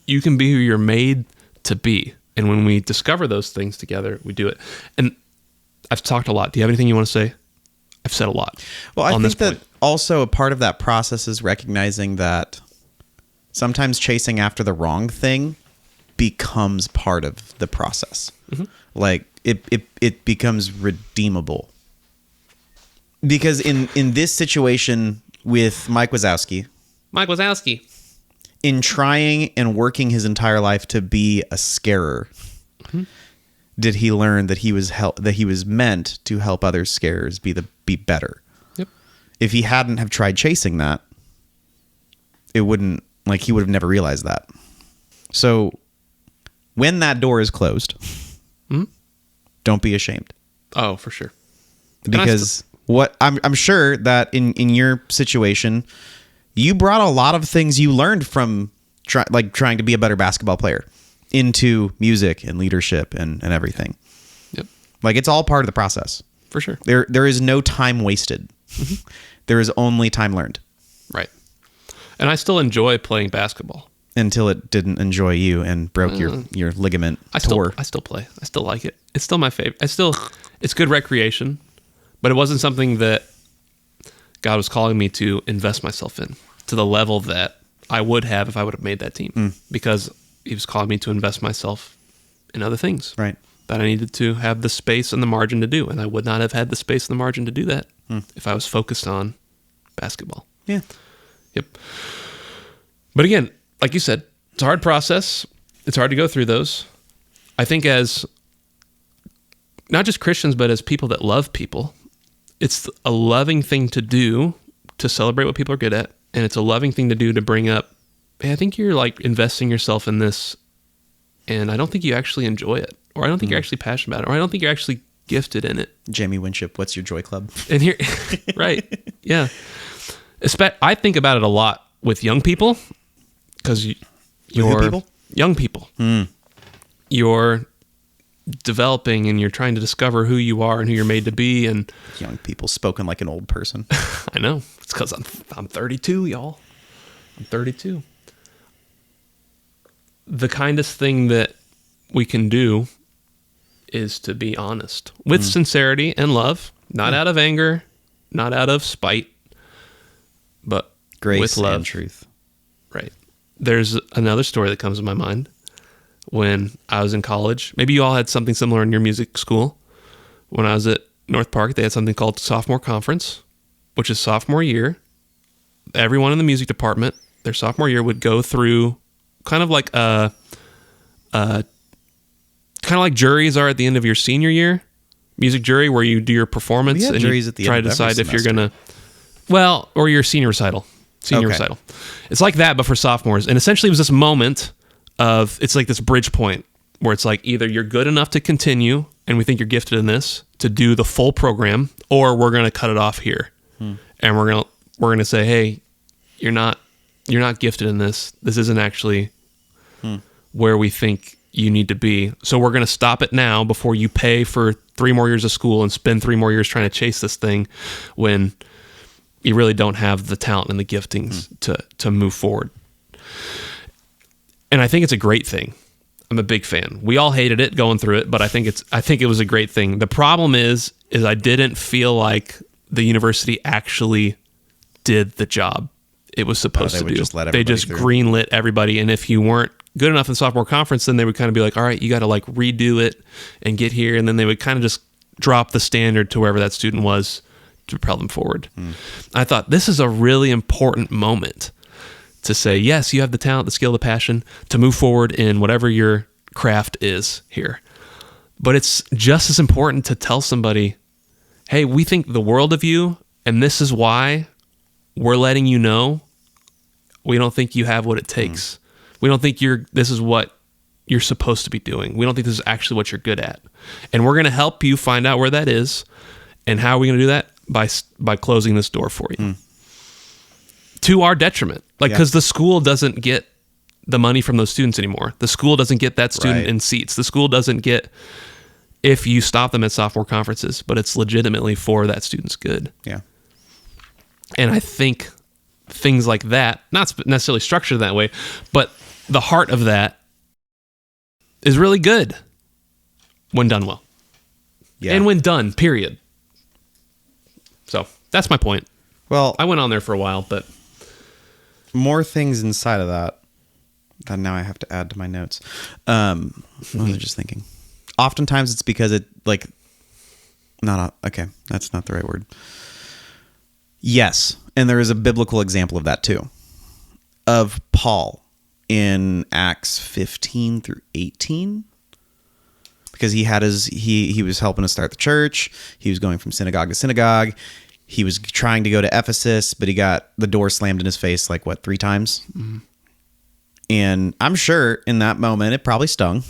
you can be who you're made to be. And when we discover those things together, we do it. And I've talked a lot. Do you have anything you want to say? I've said a lot. Well, I on think this point. that also a part of that process is recognizing that sometimes chasing after the wrong thing becomes part of the process. Mm-hmm. Like it becomes redeemable. Because in this situation with Mike Wazowski, in trying and working his entire life to be a scarer, mm-hmm. did he learn that he was meant to help other scarers be better? Yep. If he hadn't have tried chasing that, it wouldn't, like, he would have never realized that. So when that door is closed, mm-hmm. don't be ashamed. Oh, for sure. Because what I'm sure that in your situation, you brought a lot of things you learned from trying to be a better basketball player into music and leadership and everything. Yep. Like, it's all part of the process. For sure. There is no time wasted. Mm-hmm. There is only time learned. Right. And I still enjoy playing basketball. Until it didn't enjoy you and broke your ligament. I still play. I still like it. It's still my favorite. It's good recreation, but it wasn't something that God was calling me to invest myself in to the level that I would have if I would have made that team, because he was calling me to invest myself in other things, right? That I needed to have the space and the margin to do, and I would not have had the space and the margin to do that if I was focused on basketball. Yeah. Yep. But again, like you said, it's a hard process. It's hard to go through those. I think as not just Christians, but as people that love people, it's a loving thing to do to celebrate what people are good at. And it's a loving thing to do to bring up, hey, I think you're like investing yourself in this, and I don't think you actually enjoy it, or I don't think you're actually passionate about it, or I don't think you're actually gifted in it. Jamie Winship, what's your joy club? And here, right. Yeah. I think about it a lot with young people, because you're young people. You're developing and you're trying to discover who you are and who you're made to be. And young people, spoken like an old person. I know. It's because I'm 32, y'all. I'm 32. The kindest thing that we can do is to be honest with sincerity and love, not out of anger, not out of spite, but grace with love and truth. Right. There's another story that comes to my mind. When I was in college, maybe you all had something similar in your music school. When I was at North Park, they had something called Sophomore Conference, which is sophomore year. Everyone in the music department, their sophomore year, would go through kind of like juries are at the end of your senior year, music jury, where you do your performance and juries you at the try end to of every decide if you're semester. or your senior recital. Recital. It's like that, but for sophomores. And essentially it was this moment of, it's like this bridge point where it's like either you're good enough to continue and we think you're gifted in this to do the full program, or we're going to cut it off here. And we're going to say, hey, you're not gifted in this. This isn't actually where we think you need to be. So we're going to stop it now before you pay for 3 more years of school and spend 3 more years trying to chase this thing when you really don't have the talent and the giftings to move forward. And I think it's a great thing. I'm a big fan. We all hated it going through it, but I think it was a great thing. The problem is I didn't feel like the university actually did the job it was supposed to do. They just greenlit everybody, and if you weren't good enough in sophomore conference, then they would kind of be like, all right, you got to like redo it and get here, and then they would kind of just drop the standard to wherever that student was to propel them forward. I thought this is a really important moment to say, yes, you have the talent, the skill, the passion to move forward in whatever your craft is here. But it's just as important to tell somebody, hey, we think the world of you, and this is why we're letting you know we don't think you have what it takes. We don't think this is what you're supposed to be doing. We don't think this is actually what you're good at. And we're going to help you find out where that is. And how are we going to do that? By closing this door for you. To our detriment. Because the school doesn't get the money from those students anymore. The school doesn't get that student in seats. The school doesn't get if you stop them at sophomore conferences, but it's legitimately for that student's good. Yeah. And I think things like that, not necessarily structured that way, but the heart of that is really good when done well. Yeah. And when done, period. So that's my point. Well, I went on there for a while, but more things inside of that now I have to add to my notes. I was just thinking. Oftentimes it's because it okay, that's not the right word. Yes, and there is a biblical example of that too. Of Paul in Acts 15 through 18. Because he had he was helping to start the church. He was going from synagogue to synagogue. He was trying to go to Ephesus, but he got the door slammed in his face 3 times. Mm-hmm. And I'm sure in that moment it probably stung.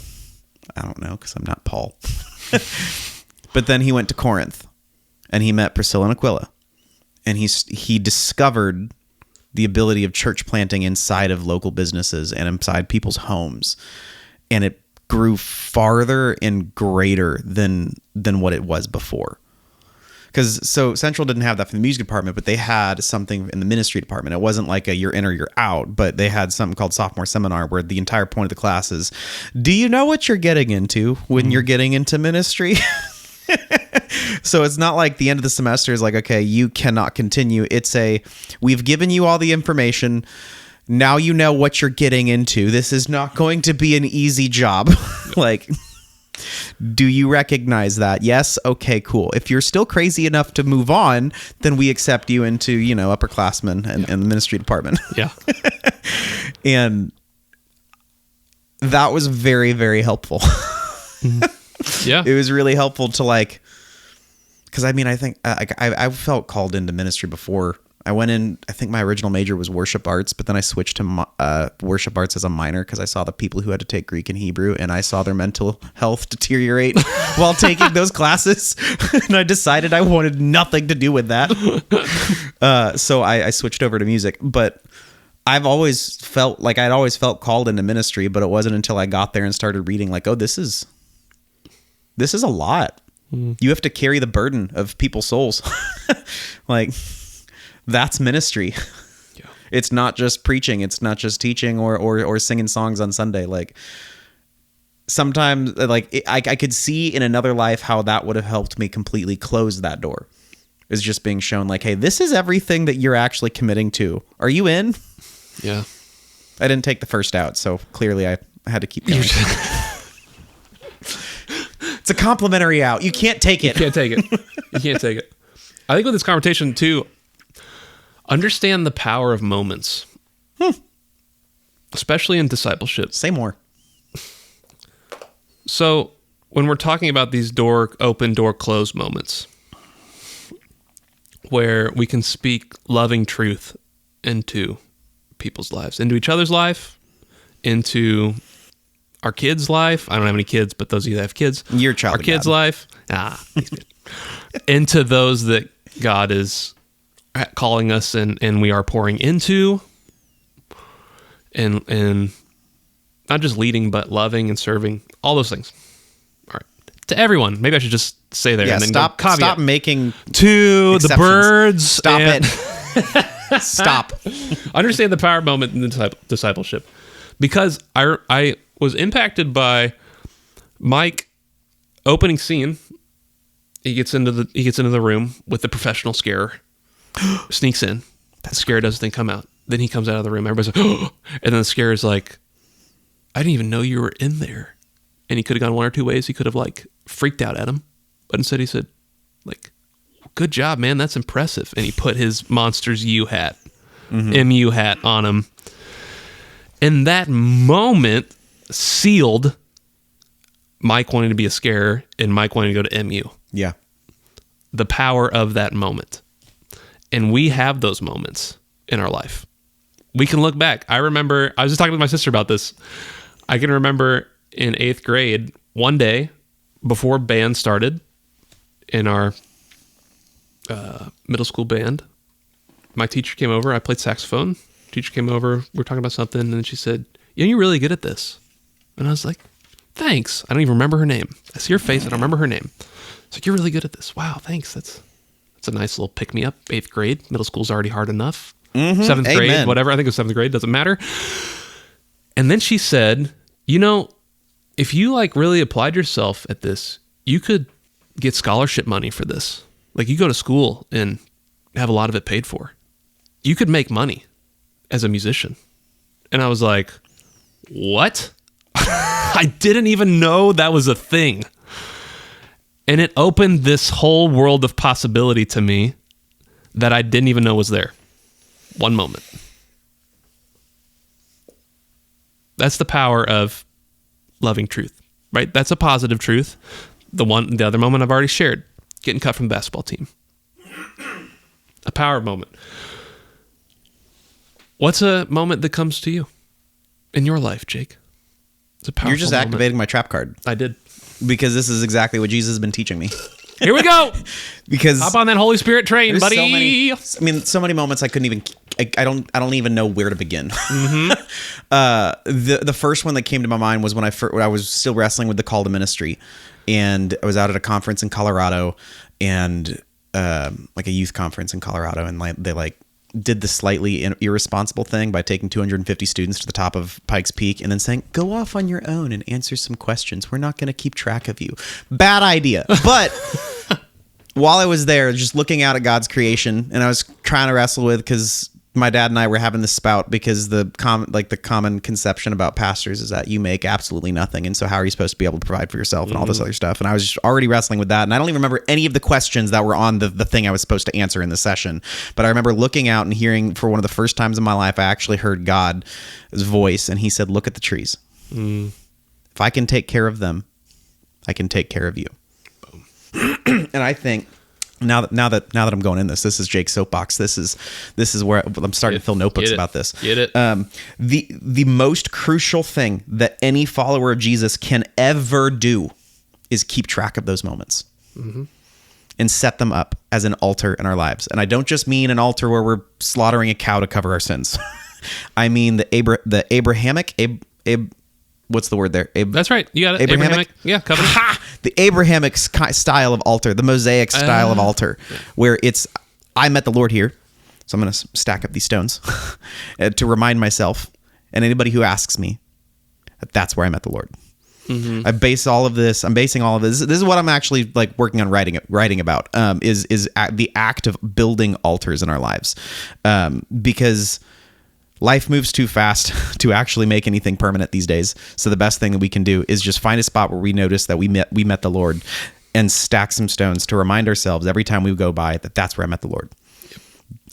I don't know because I'm not Paul. But then he went to Corinth and he met Priscilla and Aquila. And he discovered the ability of church planting inside of local businesses and inside people's homes. And it grew farther and greater than what it was before. Because Central didn't have that for the music department, but they had something in the ministry department. It wasn't like a you're in or you're out, but they had something called sophomore seminar where the entire point of the class is, do you know what you're getting into when you're getting into ministry? So it's not like the end of the semester is like, okay, you cannot continue. It's we've given you all the information. Now you know what you're getting into. This is not going to be an easy job. Do you recognize that? Yes? Okay, cool. If you're still crazy enough to move on, then we accept you into, upperclassmen and the ministry department. Yeah. And that was very, very helpful. Yeah. It was really helpful to because I think I felt called into ministry before. I went in, I think my original major was worship arts, but then I switched to worship arts as a minor because I saw the people who had to take Greek and Hebrew, and I saw their mental health deteriorate while taking those classes. And I decided I wanted nothing to do with that. So I switched over to music. But I've always felt like I'd always felt called into ministry, but it wasn't until I got there and started reading this is a lot. You have to carry the burden of people's souls. That's ministry. Yeah. It's not just preaching. It's not just teaching or singing songs on Sunday. Sometimes I could see in another life how that would have helped me completely close that door. Is just being shown hey, this is everything that you're actually committing to. Are you in? Yeah. I didn't take the first out, so clearly I had to keep going. It's a complimentary out. You can't take it. You can't take it. You can't take it. I think with this conversation too, understand the power of moments, especially in discipleship. Say more. So when we're talking about these door open, door closed moments where we can speak loving truth into people's lives, into each other's life, into our kids' life. I don't have any kids, but those of you that have kids, your child, our kids' life, into those that God is calling us and we are pouring into, and not just leading, but loving and serving, all those things. All right. To everyone, maybe I should just say there. Yeah, and then stop making to exceptions. The birds. Stop it. Stop. Understand the power moment in the discipleship, because I was impacted by Mike opening scene. He gets into the room with the professional scarer, sneaks in. That scare doesn't come out. Then he comes out of the room. Everybody's like, oh, and then the scarer's like, I didn't even know you were in there. And he could have gone one or two ways. He could have freaked out at him, but instead he said, good job, man. That's impressive. And he put his Monsters U hat, MU hat on him. And that moment sealed Mike wanting to be a scarer and Mike wanting to go to MU. Yeah. The power of that moment. And we have those moments in our life. We can look back. I remember, I was just talking with my sister about this. I can remember in 8th grade, one day before band started in our middle school band, my teacher came over. I played saxophone. Teacher came over. We were talking about something, and then she said, "You're really good at this." And I was like, "Thanks." I don't even remember her name. I see her face. I don't remember her name. It's like, "You're really good at this." Wow, thanks. That's a nice little pick me up. 8th grade. Middle school's already hard enough. 7th grade, Amen. whatever. I think it was 7th grade. Doesn't matter. And then she said, if you like really applied yourself at this, you could get scholarship money for this. Like, you go to school and have a lot of it paid for. You could make money as a musician. And I was like, what? I didn't even know that was a thing. And it opened this whole world of possibility to me that I didn't even know was there. One moment. That's the power of loving truth, right? That's a positive truth. The other moment I've already shared, getting cut from the basketball team. A power moment. What's a moment that comes to you in your life, Jake? It's a powerful You're just moment. activating my trap card I did. because this is exactly what Jesus has been teaching me. Here we go. Because Hop on that Holy Spirit train, there's buddy. so many moments I couldn't even. I don't even know where to begin. The first one that came to my mind was when I was still wrestling with the call to ministry, and I was out at a conference in Colorado, and like a youth conference in Colorado, and they did the slightly irresponsible thing by taking 250 students to the top of Pikes Peak and then saying, "Go off on your own and answer some questions. We're not going to keep track of you." Bad idea. But while I was there, just looking out at God's creation, and I was trying to wrestle with, because my dad and I were having this spout, because the common conception about pastors is that you make absolutely nothing, and so how are you supposed to be able to provide for yourself and all this other stuff? And I was just already wrestling with that, and I don't even remember any of the questions that were on the thing I was supposed to answer in the session. But I remember looking out and hearing, for one of the first times in my life, I actually heard God's voice, and he said, "Look at the trees. If I can take care of them, I can take care of you." And I think now that I'm going in this is Jake's soapbox. This is where I'm starting to fill notebooks about this. Get it? The most crucial thing that any follower of Jesus can ever do is keep track of those moments and set them up as an altar in our lives. And I don't just mean an altar where we're slaughtering a cow to cover our sins. I mean the Abrahamic. What's the word there? That's right. You got it. Abrahamic? Yeah, covenant. The Abrahamic style of altar, the Mosaic style of altar, where it's, I met the Lord here, so I'm going to stack up these stones to remind myself and anybody who asks me that that's where I met the Lord. I'm basing all of this. This is what I'm actually working on writing about. Is the act of building altars in our lives, because life moves too fast to actually make anything permanent these days. So the best thing that we can do is just find a spot where we notice that we met the Lord, and stack some stones to remind ourselves every time we go by that that's where I met the Lord.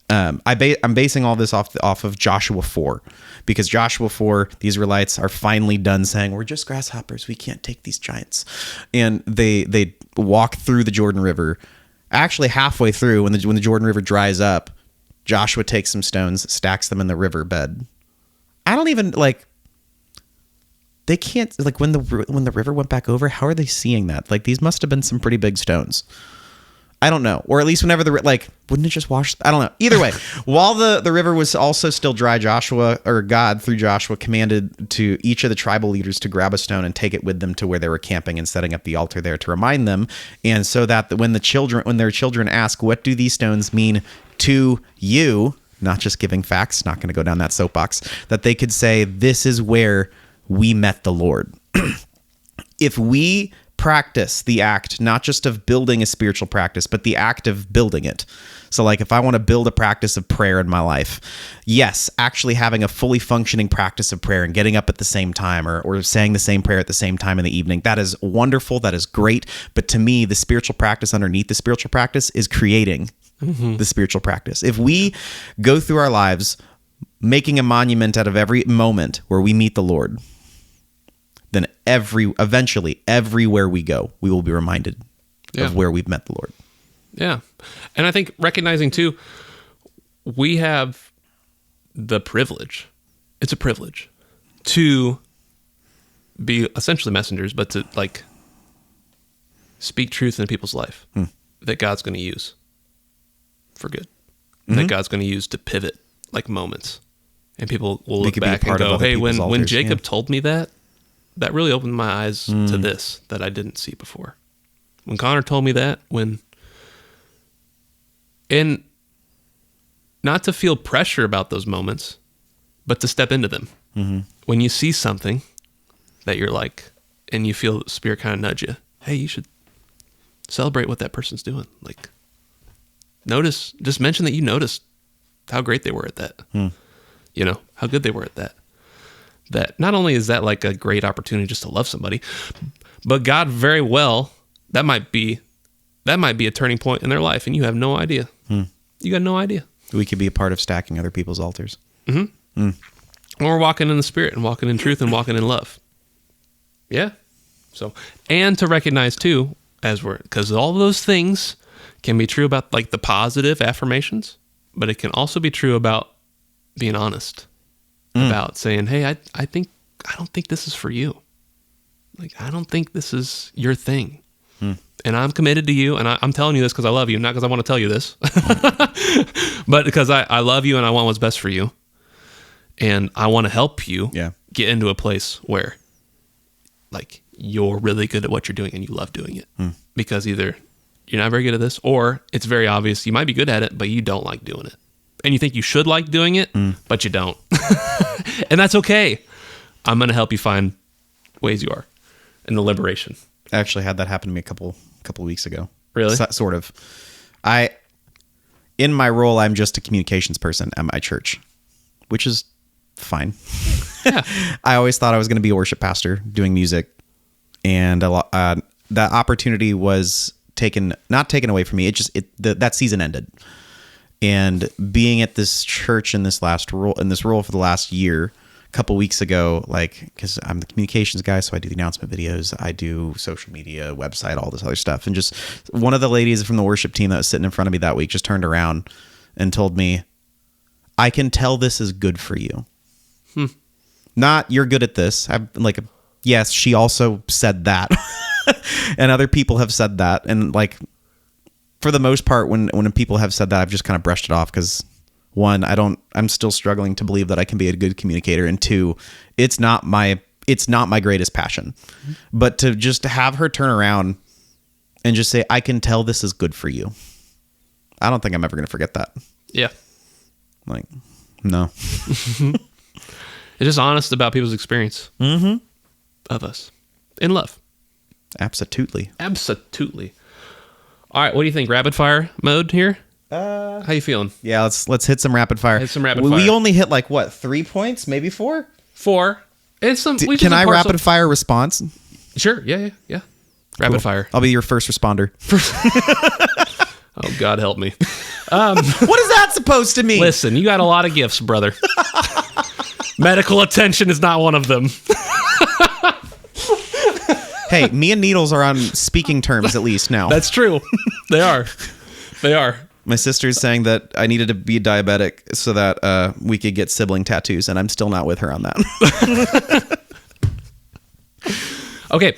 I'm basing all this off of Joshua 4, because Joshua 4, the Israelites are finally done saying, "We're just grasshoppers. We can't take these giants." And they walk through the Jordan River. Actually, halfway through, when the Jordan River dries up, Joshua takes some stones, stacks them in the riverbed. I don't even they can't, when the river went back over, how are they seeing that? These must have been some pretty big stones. I don't know. Or at least whenever wouldn't it just wash? I don't know. Either way, while the river was also still dry, God through Joshua commanded to each of the tribal leaders to grab a stone and take it with them to where they were camping and setting up the altar there to remind them. And so that when their children ask, "What do these stones mean to you?" Not just giving facts, not going to go down that soapbox, that they could say, "This is where we met the Lord." If we practice the act, not just of building a spiritual practice, but the act of building it. So if I want to build a practice of prayer in my life, yes, actually having a fully functioning practice of prayer and getting up at the same time or saying the same prayer at the same time in the evening, that is wonderful. That is great. But to me, the spiritual practice underneath the spiritual practice is creating the spiritual practice. If we go through our lives making a monument out of every moment where we meet the Lord, then eventually everywhere we go, we will be reminded of where we've met the Lord. Yeah. And I think recognizing too, we have the privilege. It's a privilege to be essentially messengers, but to like speak truth in people's life that God's going to use for good. That God's going to use to pivot like moments. And people will look back and go, hey, when Jacob told me that really opened my eyes to this that I didn't see before. When Connor told me that, and not to feel pressure about those moments, but to step into them. When you see something that you're like, and you feel the Spirit kind of nudge you, hey, you should celebrate what that person's doing. Like, just mention that you noticed how great they were at that. You know, how good they were at that. That not only is that like a great opportunity just to love somebody, but God very well, that might be a turning point in their life, and you have no idea. You got no idea. We could be a part of stacking other people's altars. When we're walking in the Spirit and walking in truth and walking in love. Yeah. So, and to recognize too, because all those things can be true about like the positive affirmations, but it can also be true about being honest about saying, hey, I don't think this is for you. Like, I don't think this is your thing. And I'm committed to you. And I'm telling you this because I love you, not because I want to tell you this, but because I love you and I want what's best for you. And I want to help you get into a place where like you're really good at what you're doing and you love doing it. Because either you're not very good at this, or it's very obvious you might be good at it, but you don't like doing it. And you think you should like doing it, but you don't. And that's okay. I'm going to help you find ways you are in the liberation. I actually had that happen to me a couple weeks ago. Really? Sort of. In my role, I'm just a communications person at my church, which is fine. Yeah. I always thought I was going to be a worship pastor doing music, and that opportunity was not taken away from me. That season ended. And being at this church in this role for the last year, a couple weeks ago, like, because I'm the communications guy, so I do the announcement videos, I do social media, website, all this other stuff. And just one of the ladies from the worship team that was sitting in front of me that week just turned around and told me, I can tell this is good for you. Not you're good at this. I'm like, yes, she also said that. And other people have said that. And like, for the most part, when people have said that, I've just kind of brushed it off because, one, I'm still struggling to believe that I can be a good communicator, and two, it's not my greatest passion. But to just have her turn around and just say, I can tell this is good for you. I don't think I'm ever going to forget that. Yeah. Like, no. It's just honest about people's experience of us in love. Absolutely. All right, what do you think? Rapid fire mode here? How you feeling? Yeah, let's hit some rapid fire. We only hit like what, 3 points, maybe 4? 4. It's some. Can I rapid fire response? Sure. Yeah. Rapid fire. I'll be your first responder. Oh, God help me. What is that supposed to mean? Listen, you got a lot of gifts, brother. Medical attention is not one of them. Hey, me and Needles are on speaking terms at least now. That's true. They are. My sister's saying that I needed to be diabetic so that we could get sibling tattoos, and I'm still not with her on that. Okay.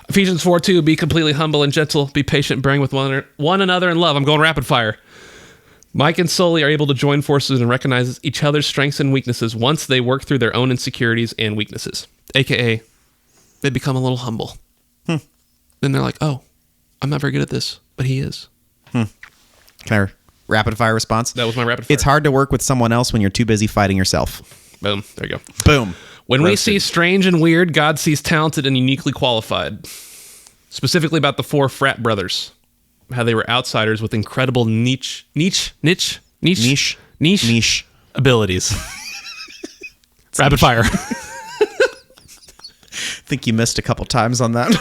Ephesians 4:2, be completely humble and gentle, be patient, bearing with one another in love. I'm going rapid fire. Mike and Sully are able to join forces and recognize each other's strengths and weaknesses once they work through their own insecurities and weaknesses. AKA, they become a little humble. Then they're like, oh, I'm not very good at this, but he is. Can I rapid fire response? That was my rapid fire. It's hard to work with someone else when you're too busy fighting yourself. Boom. There you go. Boom. When we see strange and weird, God sees talented and uniquely qualified. Specifically about the 4 frat brothers. How they were outsiders with incredible niche abilities. Rapid fire. Think you missed a couple times on that.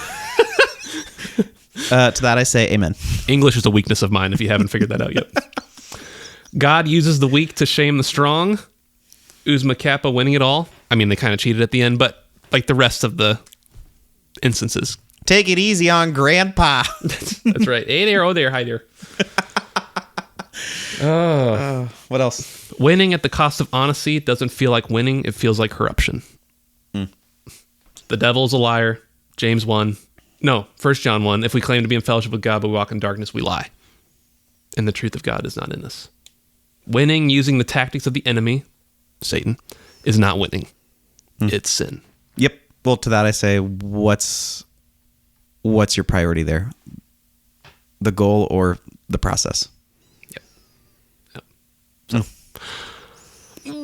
To that I say amen. English is a weakness of mine if you haven't figured that out yet. God uses the weak to shame the strong. Uzma Kappa winning it all. I mean, they kind of cheated at the end, but like the rest of the instances. Take it easy on Grandpa. That's right. Hey there, oh there, hi there. What else? Winning at the cost of honesty doesn't feel like winning. It feels like corruption. The devil is a liar. James 1. No, 1 John 1. If we claim to be in fellowship with God but we walk in darkness, we lie. And the truth of God is not in us. Winning using the tactics of the enemy, Satan, is not winning. It's sin. Yep. Well, to that I say, what's your priority there? The goal or the process? Yep. So,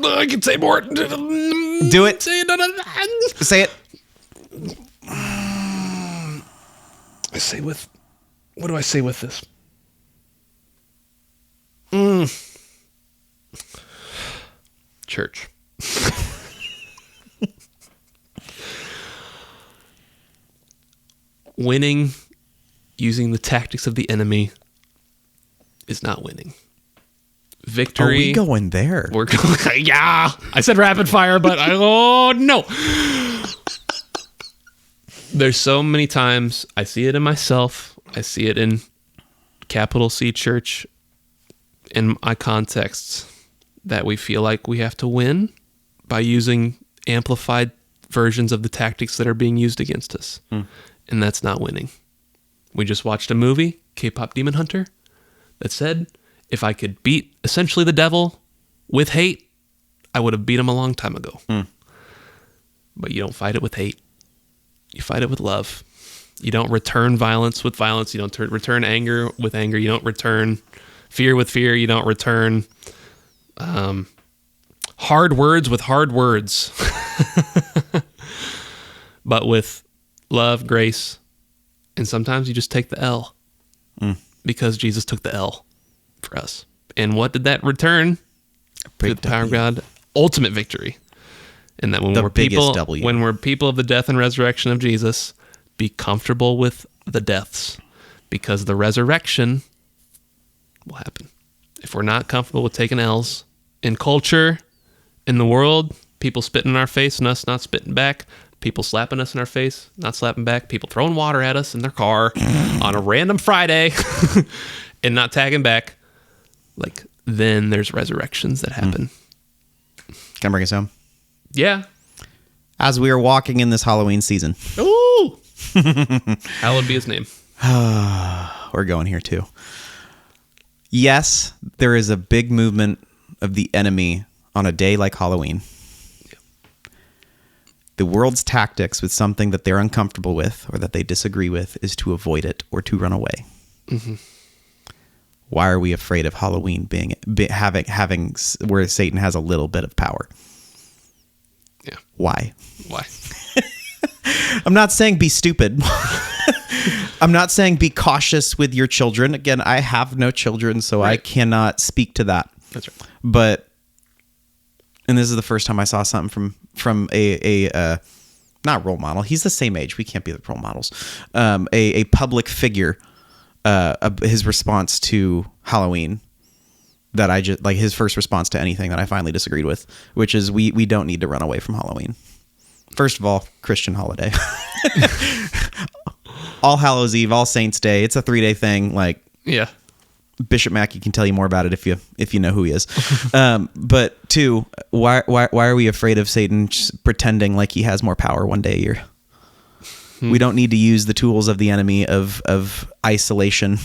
I can say more. Do it. Say it. I say with... What do I say with this? Church. Winning using the tactics of the enemy is not winning. Victory. Are we going there? We're going. Yeah, I said rapid fire, but oh no. There's so many times I see it in myself. I see it in capital C church, in my contexts, that we feel like we have to win by using amplified versions of the tactics that are being used against us. And that's not winning. We just watched a movie, K-Pop Demon Hunter, that said, if I could beat essentially the devil with hate, I would have beat him a long time ago. But you don't fight it with hate. You fight it with love. You don't return violence with violence. You don't return anger with anger. You don't return fear with fear. You don't return hard words with hard words. But with love, grace, and sometimes you just take the L because Jesus took the L for us. And what did that return? Through the power of God, ultimate victory. And that when we're people of the death and resurrection of Jesus, be comfortable with the deaths, because the resurrection will happen. If we're not comfortable with taking L's in culture, in the world, people spitting in our face and us not spitting back, people slapping us in our face, not slapping back, people throwing water at us in their car on a random Friday and not tagging back, like, then there's resurrections that happen. Can I bring us home? Yeah. As we are walking in this Halloween season. Ooh! Hallowed be his name. We're going here too. Yes, there is a big movement of the enemy on a day like Halloween. The world's tactics with something that they're uncomfortable with or that they disagree with is to avoid it or to run away. Why are we afraid of Halloween having where Satan has a little bit of power? Yeah. Why? Why? I'm not saying be stupid. I'm not saying be cautious with your children. Again, I have no children, so I cannot speak to that. That's right. But, and this is the first time I saw something from a not role model. He's the same age. We can't be the role models. A public figure, his response to Halloween, that I just, like, his first response to anything that I finally disagreed with, which is we don't need to run away from Halloween. First of all, Christian holiday. All Hallows Eve, All Saints Day. It's a 3-day thing. Like, Yeah. Bishop Mackey can tell you more about it if you know who he is. But two, why are we afraid of Satan just pretending like he has more power one day a year? We don't need to use the tools of the enemy of isolation.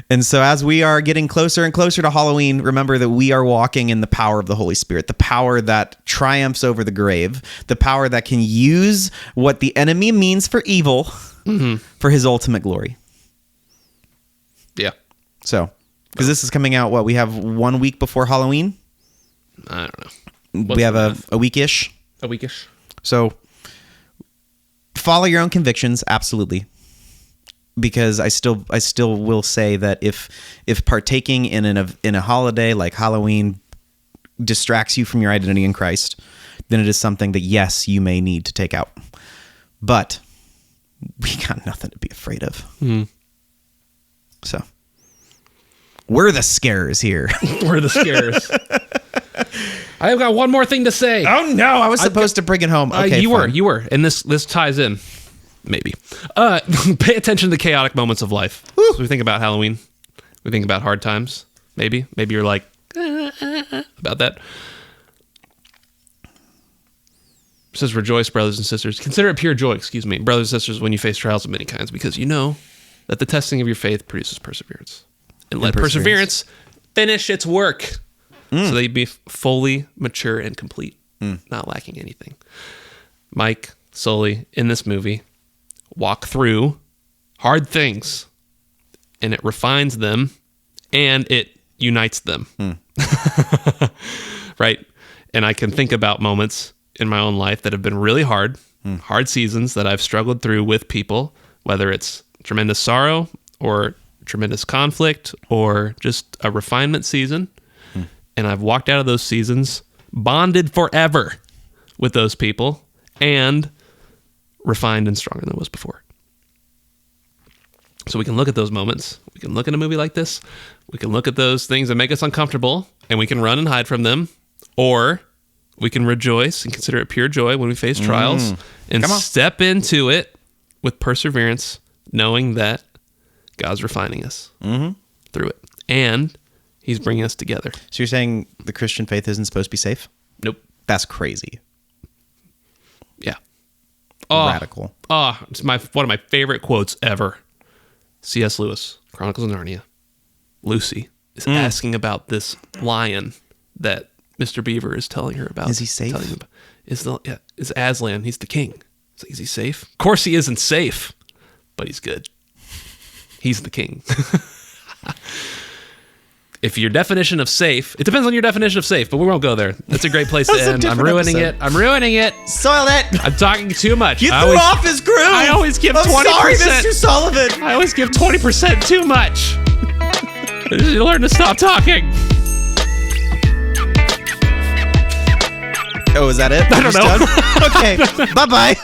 And so as we are getting closer and closer to Halloween, remember that we are walking in the power of the Holy Spirit, the power that triumphs over the grave, the power that can use what the enemy means for evil for his ultimate glory. Yeah. So, because this is coming out, we have 1 week before Halloween? I don't know. We have a weekish. A weekish. So, follow your own convictions, absolutely. Because I still will say that if partaking in a holiday like Halloween distracts you from your identity in Christ, then it is something that, yes, you may need to take out. But we got nothing to be afraid of. So we're the scarers here. We're the scarers. I've got one more thing to say. Oh no, I was supposed to bring it home. Okay, you were, and this ties in. Maybe. Pay attention to the chaotic moments of life. So we think about Halloween. We think about hard times. Maybe you're like about that. It says, rejoice, brothers and sisters. Consider it pure joy, brothers and sisters, when you face trials of many kinds, because you know that the testing of your faith produces perseverance. And let perseverance finish its work so that you be fully mature and complete, not lacking anything. Mike, Sully, in this movie, walk through hard things, and it refines them, and it unites them. Right? And I can think about moments in my own life that have been really hard seasons that I've struggled through with people, whether it's tremendous sorrow or tremendous conflict or just a refinement season. And I've walked out of those seasons bonded forever with those people and refined and stronger than I was before. So we can look at those moments. We can look at a movie like this. We can look at those things that make us uncomfortable, and we can run and hide from them. Or we can rejoice and consider it pure joy when we face trials and step into it with perseverance, knowing that God's refining us through it. And he's bringing us together. So you're saying the Christian faith isn't supposed to be safe? Nope. That's crazy. Yeah. Radical. It's one of my favorite quotes ever. C.S. Lewis, Chronicles of Narnia. Lucy is asking about this lion that Mr. Beaver is telling her about. Is he safe? Is Aslan. He's the king. Is he safe? Of course he isn't safe, but he's good. He's the king. If your definition of safe, it depends on your definition of safe, but we won't go there. That's a great place to end. I'm ruining it. Soiled it. I'm talking too much. You threw off his groove. I always give 20%. Sorry, Mr. Sullivan. I always give 20% too much. You learn to stop talking. Oh, is that it? I don't know. Okay. Bye-bye.